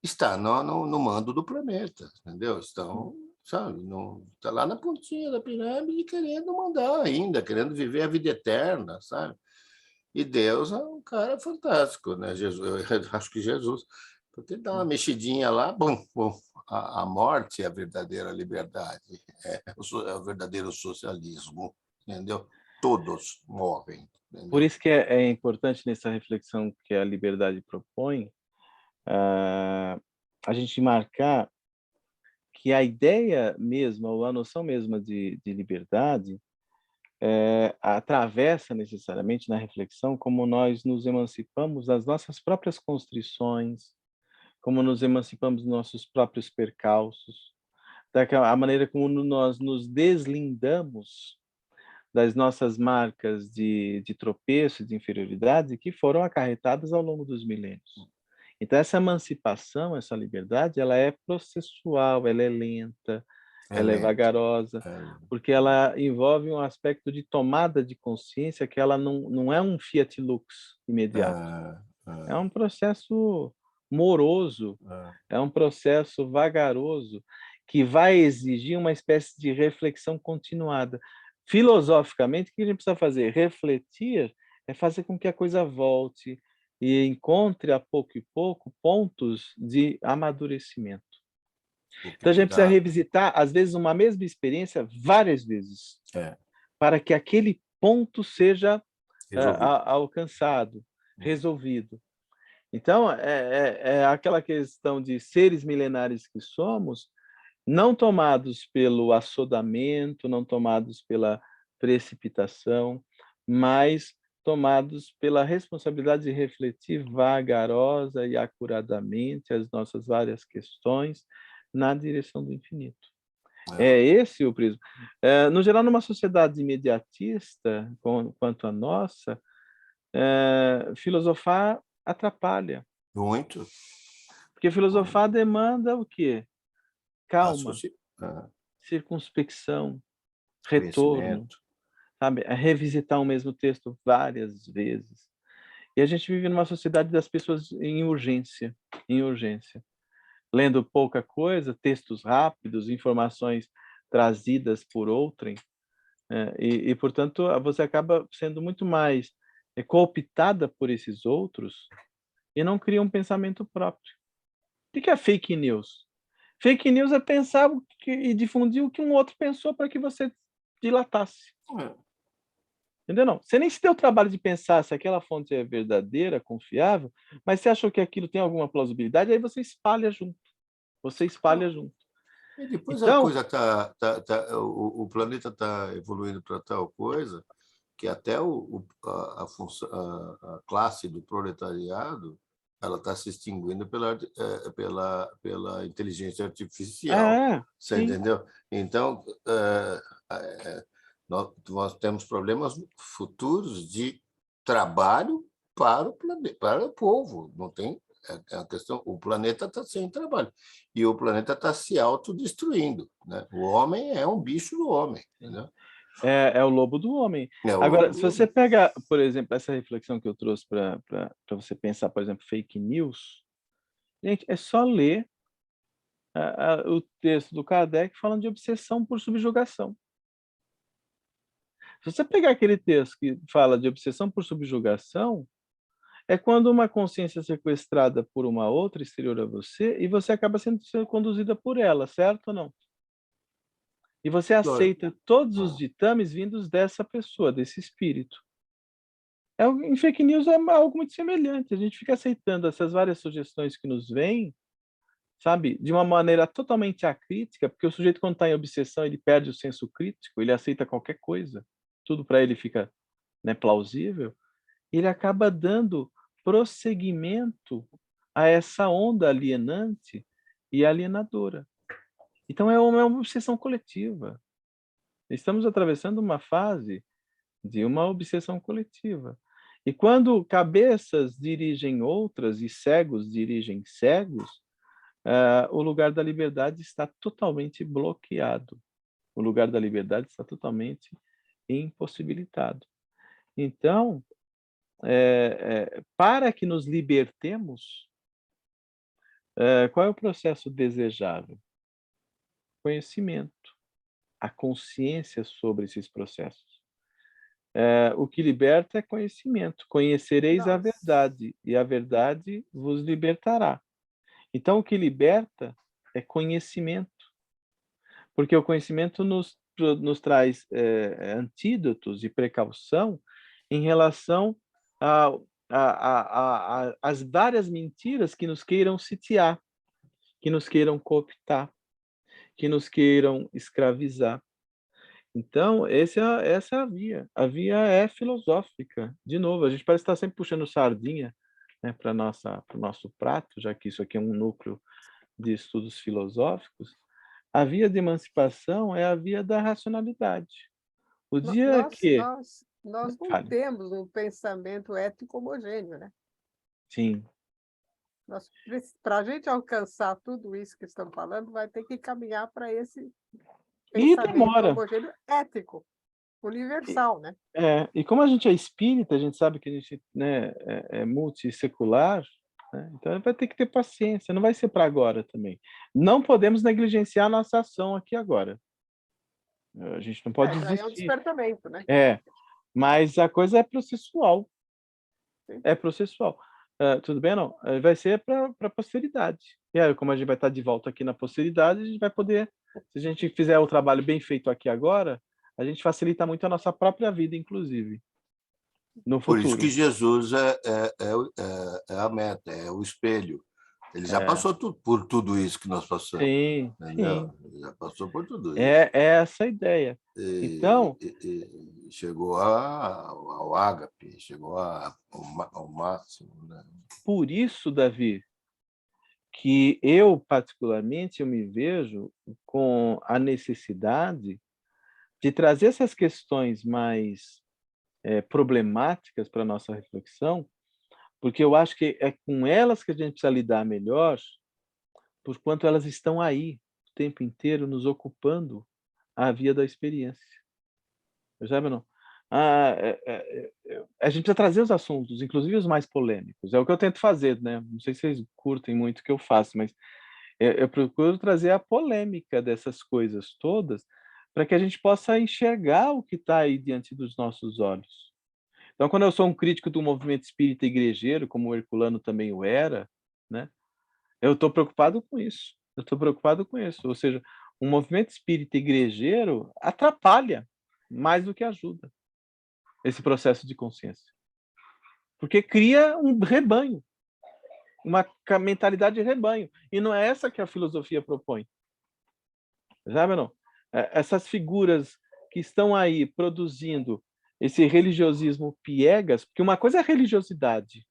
Está no mando do planeta, entendeu? Estão, sabe, está lá na pontinha da pirâmide querendo mandar ainda, querendo viver a vida eterna, sabe? E Deus é um cara fantástico, né? Jesus, eu acho que Jesus, porque dá uma mexidinha lá, bom, a morte é a verdadeira liberdade, é o verdadeiro socialismo, entendeu? Todos morrem. Entendeu? Por isso que é importante nessa reflexão que a liberdade propõe, a gente marcar que a ideia mesma, ou a noção mesma de liberdade, atravessa necessariamente na reflexão como nós nos emancipamos das nossas próprias constrições, como nos emancipamos dos nossos próprios percalços, a maneira como nós nos deslindamos das nossas marcas de tropeço, de inferioridade, que foram acarretadas ao longo dos milênios. Então, essa emancipação, essa liberdade, ela é processual, ela é lenta, ela é vagarosa, porque ela envolve um aspecto de tomada de consciência que ela não é um fiat lux imediato. É um processo moroso, é um processo vagaroso, que vai exigir uma espécie de reflexão continuada. Filosoficamente, o que a gente precisa fazer? Refletir é fazer com que a coisa volte e encontre, a pouco e pouco, pontos de amadurecimento. Então, a gente precisa revisitar, às vezes, uma mesma experiência várias vezes, para que aquele ponto seja alcançado, resolvido. Então, é aquela questão de seres milenares que somos, não tomados pelo assodamento, não tomados pela precipitação, mas tomados pela responsabilidade de refletir vagarosa e acuradamente as nossas várias questões na direção do infinito. É esse o prisma. No geral, numa sociedade imediatista, quanto a nossa, filosofar atrapalha. Muito. Porque filosofar demanda o quê? Calma, circunspecção, retorno, sabe? Revisitar o mesmo texto várias vezes. E a gente vive numa sociedade das pessoas em urgência, lendo pouca coisa, textos rápidos, informações trazidas por outrem, e, portanto, você acaba sendo muito mais cooptada por esses outros e não cria um pensamento próprio. O que é fake news? Fake news é pensar e difundir o que um outro pensou para que você dilatasse. Entendeu? Não. Você nem se deu o trabalho de pensar se aquela fonte é verdadeira, confiável, mas você achou que aquilo tem alguma plausibilidade, aí você espalha junto. Você espalha junto. E depois a Então, coisa o planeta está evoluindo para tal coisa que até a classe do proletariado ela está se extinguindo pela inteligência artificial. Você sim. entendeu? Então, nós temos problemas futuros de trabalho para o planeta, para o povo. Não tem a questão. O planeta está sem trabalho e o planeta está se autodestruindo, né? O homem é um bicho do homem, entendeu? É o lobo do homem. É o Agora, lobo se do você homem. pega, por exemplo, essa reflexão que eu trouxe para você pensar, por exemplo, fake news, gente, é só ler o texto do Kardec falando de obsessão por subjugação. Se você pegar aquele texto que fala de obsessão por subjugação, é quando uma consciência é sequestrada por uma outra exterior a você e você acaba sendo conduzida por ela, certo ou não? E você aceita todos os ditames vindos dessa pessoa, desse espírito. Em fake news é algo muito semelhante. A gente fica aceitando essas várias sugestões que nos vêm, sabe, de uma maneira totalmente acrítica, porque o sujeito, quando está em obsessão, ele perde o senso crítico, ele aceita qualquer coisa, tudo para ele fica, né, plausível, e ele acaba dando prosseguimento a essa onda alienante e alienadora. Então é uma obsessão coletiva. Estamos atravessando uma fase de uma obsessão coletiva. E quando cabeças dirigem outras e cegos dirigem cegos, o lugar da liberdade está totalmente bloqueado. O lugar da liberdade está totalmente impossibilitado. Então, para que nos libertemos, qual é o processo desejável? Conhecimento, a consciência sobre esses processos. O que liberta é conhecimento. Conhecereis a verdade, e a verdade vos libertará. Então, o que liberta é conhecimento, porque o conhecimento nos traz antídotos e precaução em relação às várias mentiras que nos queiram sitiar, que nos queiram cooptar, que nos queiram escravizar. Então, essa é a via. A via é filosófica. De novo, a gente parece estar sempre puxando sardinha, né, para o nosso prato, já que isso aqui é um núcleo de estudos filosóficos. A via de emancipação é a via da racionalidade. O dia que... Nós não Fale. temos um pensamento ético homogêneo, né? Sim. Para a gente alcançar tudo isso que estamos falando, vai ter que caminhar para esse E pensamento demora. homogêneo ético, universal, né? E como a gente é espírita, a gente sabe que a gente, né, é multissecular, né? Então vai ter que ter paciência, não vai ser para agora também. Não podemos negligenciar a nossa ação aqui agora. A gente não pode Já é um desistir. despertamento, né? Mas a coisa é processual. Sim. É processual. Tudo bem, não? Vai ser para a posteridade. E aí, como a gente vai estar de volta aqui na posteridade, a gente vai poder, se a gente fizer o trabalho bem feito aqui agora, a gente facilita muito a nossa própria vida, inclusive, no Por futuro. isso que Jesus é a meta, é o espelho. Ele já passou por tudo isso que nós passamos. Sim, entendeu? sim. Ele já passou por tudo isso. É essa a ideia. Então, chegou ao ágape, chegou ao máximo. Né? Por isso, Davi, que eu, particularmente, eu me vejo com a necessidade de trazer essas questões mais problemáticas para a nossa reflexão, porque eu acho que é com elas que a gente precisa lidar melhor, porquanto elas estão aí o tempo inteiro nos ocupando a via da experiência. Percebe ou não? A gente precisa trazer os assuntos, inclusive os mais polêmicos. É o que eu tento fazer, né? Não sei se vocês curtem muito o que eu faço, mas eu procuro trazer a polêmica dessas coisas todas para que a gente possa enxergar o que está aí diante dos nossos olhos. Então, quando eu sou um crítico do movimento espírita igrejeiro, como o Herculano também o era, né? Eu estou preocupado com isso. Eu estou preocupado com isso. Ou seja, um movimento espírita igrejeiro atrapalha mais do que ajuda esse processo de consciência. Porque cria um rebanho, uma mentalidade de rebanho. E não é essa que a filosofia propõe. Sabe, não? Essas figuras que estão aí produzindo esse religiosismo piegas, porque uma coisa é religiosidade,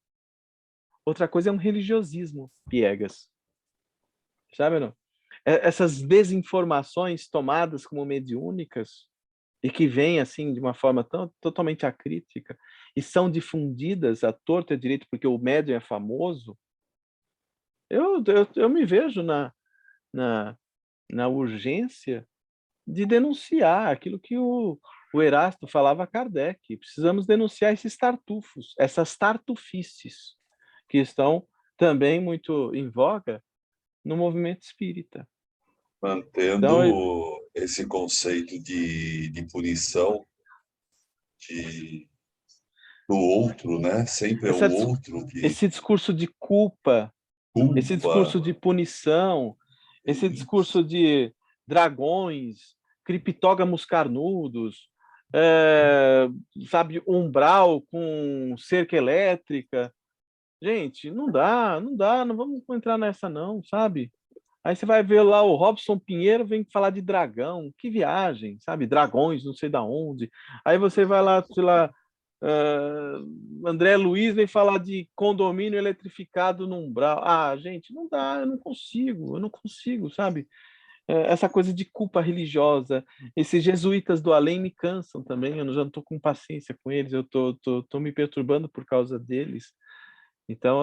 outra coisa é um religiosismo piegas. Sabe, não? Essas desinformações tomadas como mediúnicas e que vêm assim de uma forma totalmente acrítica e são difundidas à torta e à direita porque o médium é famoso, eu me vejo na urgência de denunciar aquilo que o Erasto falava a Kardec. Precisamos denunciar esses tartufos, essas tartufices, que estão também muito em voga no movimento espírita. Mantendo Então, esse conceito de punição do outro, né? Sempre é o outro que esse discurso de culpa, esse discurso de punição, esse discurso de dragões, criptógamos carnudos, sabe, umbral com cerca elétrica. Gente, não dá, não vamos entrar nessa não, sabe? Aí você vai ver lá o Robson Pinheiro vem falar de dragão, que viagem, sabe? Dragões, não sei da onde. Aí você vai lá, sei lá, André Luiz vem falar de condomínio eletrificado no umbral. Ah, gente, não dá, eu não consigo, sabe? Essa coisa de culpa religiosa, esses jesuítas do além me cansam também, eu já não estou com paciência com eles, eu tô me perturbando por causa deles. Então,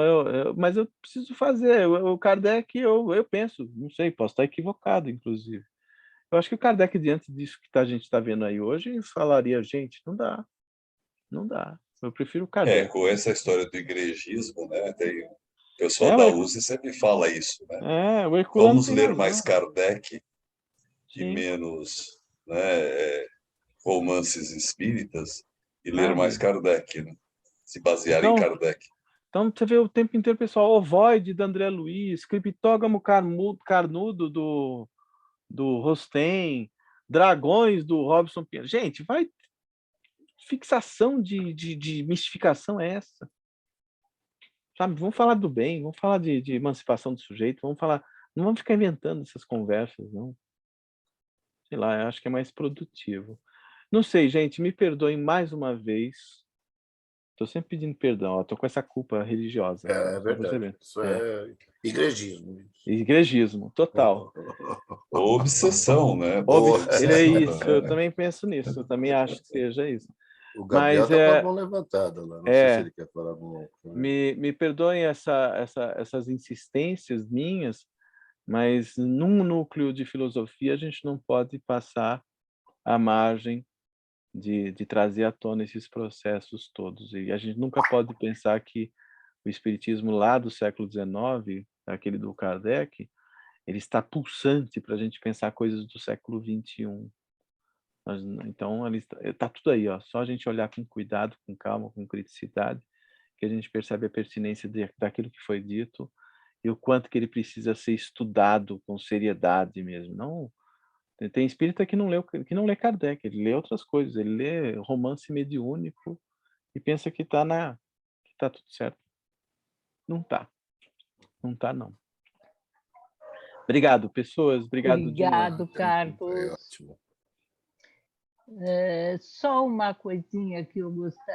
mas eu preciso fazer. O Kardec, eu penso, não sei, posso estar equivocado, inclusive. Eu acho que o Kardec, diante disso que a gente está vendo aí hoje, falaria, gente, não dá. Eu prefiro o Kardec. com essa história do igrejismo, né? O pessoal da USE sempre fala isso, né? O Herculano Vamos tem ler razão. mais Kardec e Sim. menos, né, romances espíritas e ler mais Kardec, né? Se basear em Kardec. Então, você vê o tempo inteiro, pessoal, ovoide do André Luiz, criptógamo carnudo do Rosten, dragões do Robson Pinheiro. Gente, vai... Fixação de mistificação é essa? Sabe, vamos falar do bem, vamos falar de emancipação do sujeito, vamos falar... Não vamos ficar inventando essas conversas, não. Sei lá, eu acho que é mais produtivo. Não sei, gente, me perdoem mais uma vez. Estou sempre pedindo perdão, estou com essa culpa religiosa. É verdade. Isso é igrejismo. Igregismo, total. Obsessão, né? É isso, eu também penso nisso, eu também acho que seja isso. O Gabriel está com a mão levantada lá, não sei se ele quer falar alguma coisa. Me perdoem essas insistências minhas, mas num núcleo de filosofia a gente não pode passar à margem de trazer à tona esses processos todos. E a gente nunca pode pensar que o espiritismo lá do século XIX, aquele do Kardec, ele está pulsante para a gente pensar coisas do século XXI. Então, está tudo aí, ó. Só a gente olhar com cuidado, com calma, com criticidade, que a gente percebe a pertinência daquilo que foi dito e o quanto que ele precisa ser estudado com seriedade mesmo. Não, tem espírita que não lê Kardec, ele lê outras coisas, ele lê romance mediúnico e pensa que tá tudo certo. Não tá. Não tá, não. Obrigado, pessoas. Obrigado, Carlos. Foi ótimo. Só uma coisinha que eu gostaria.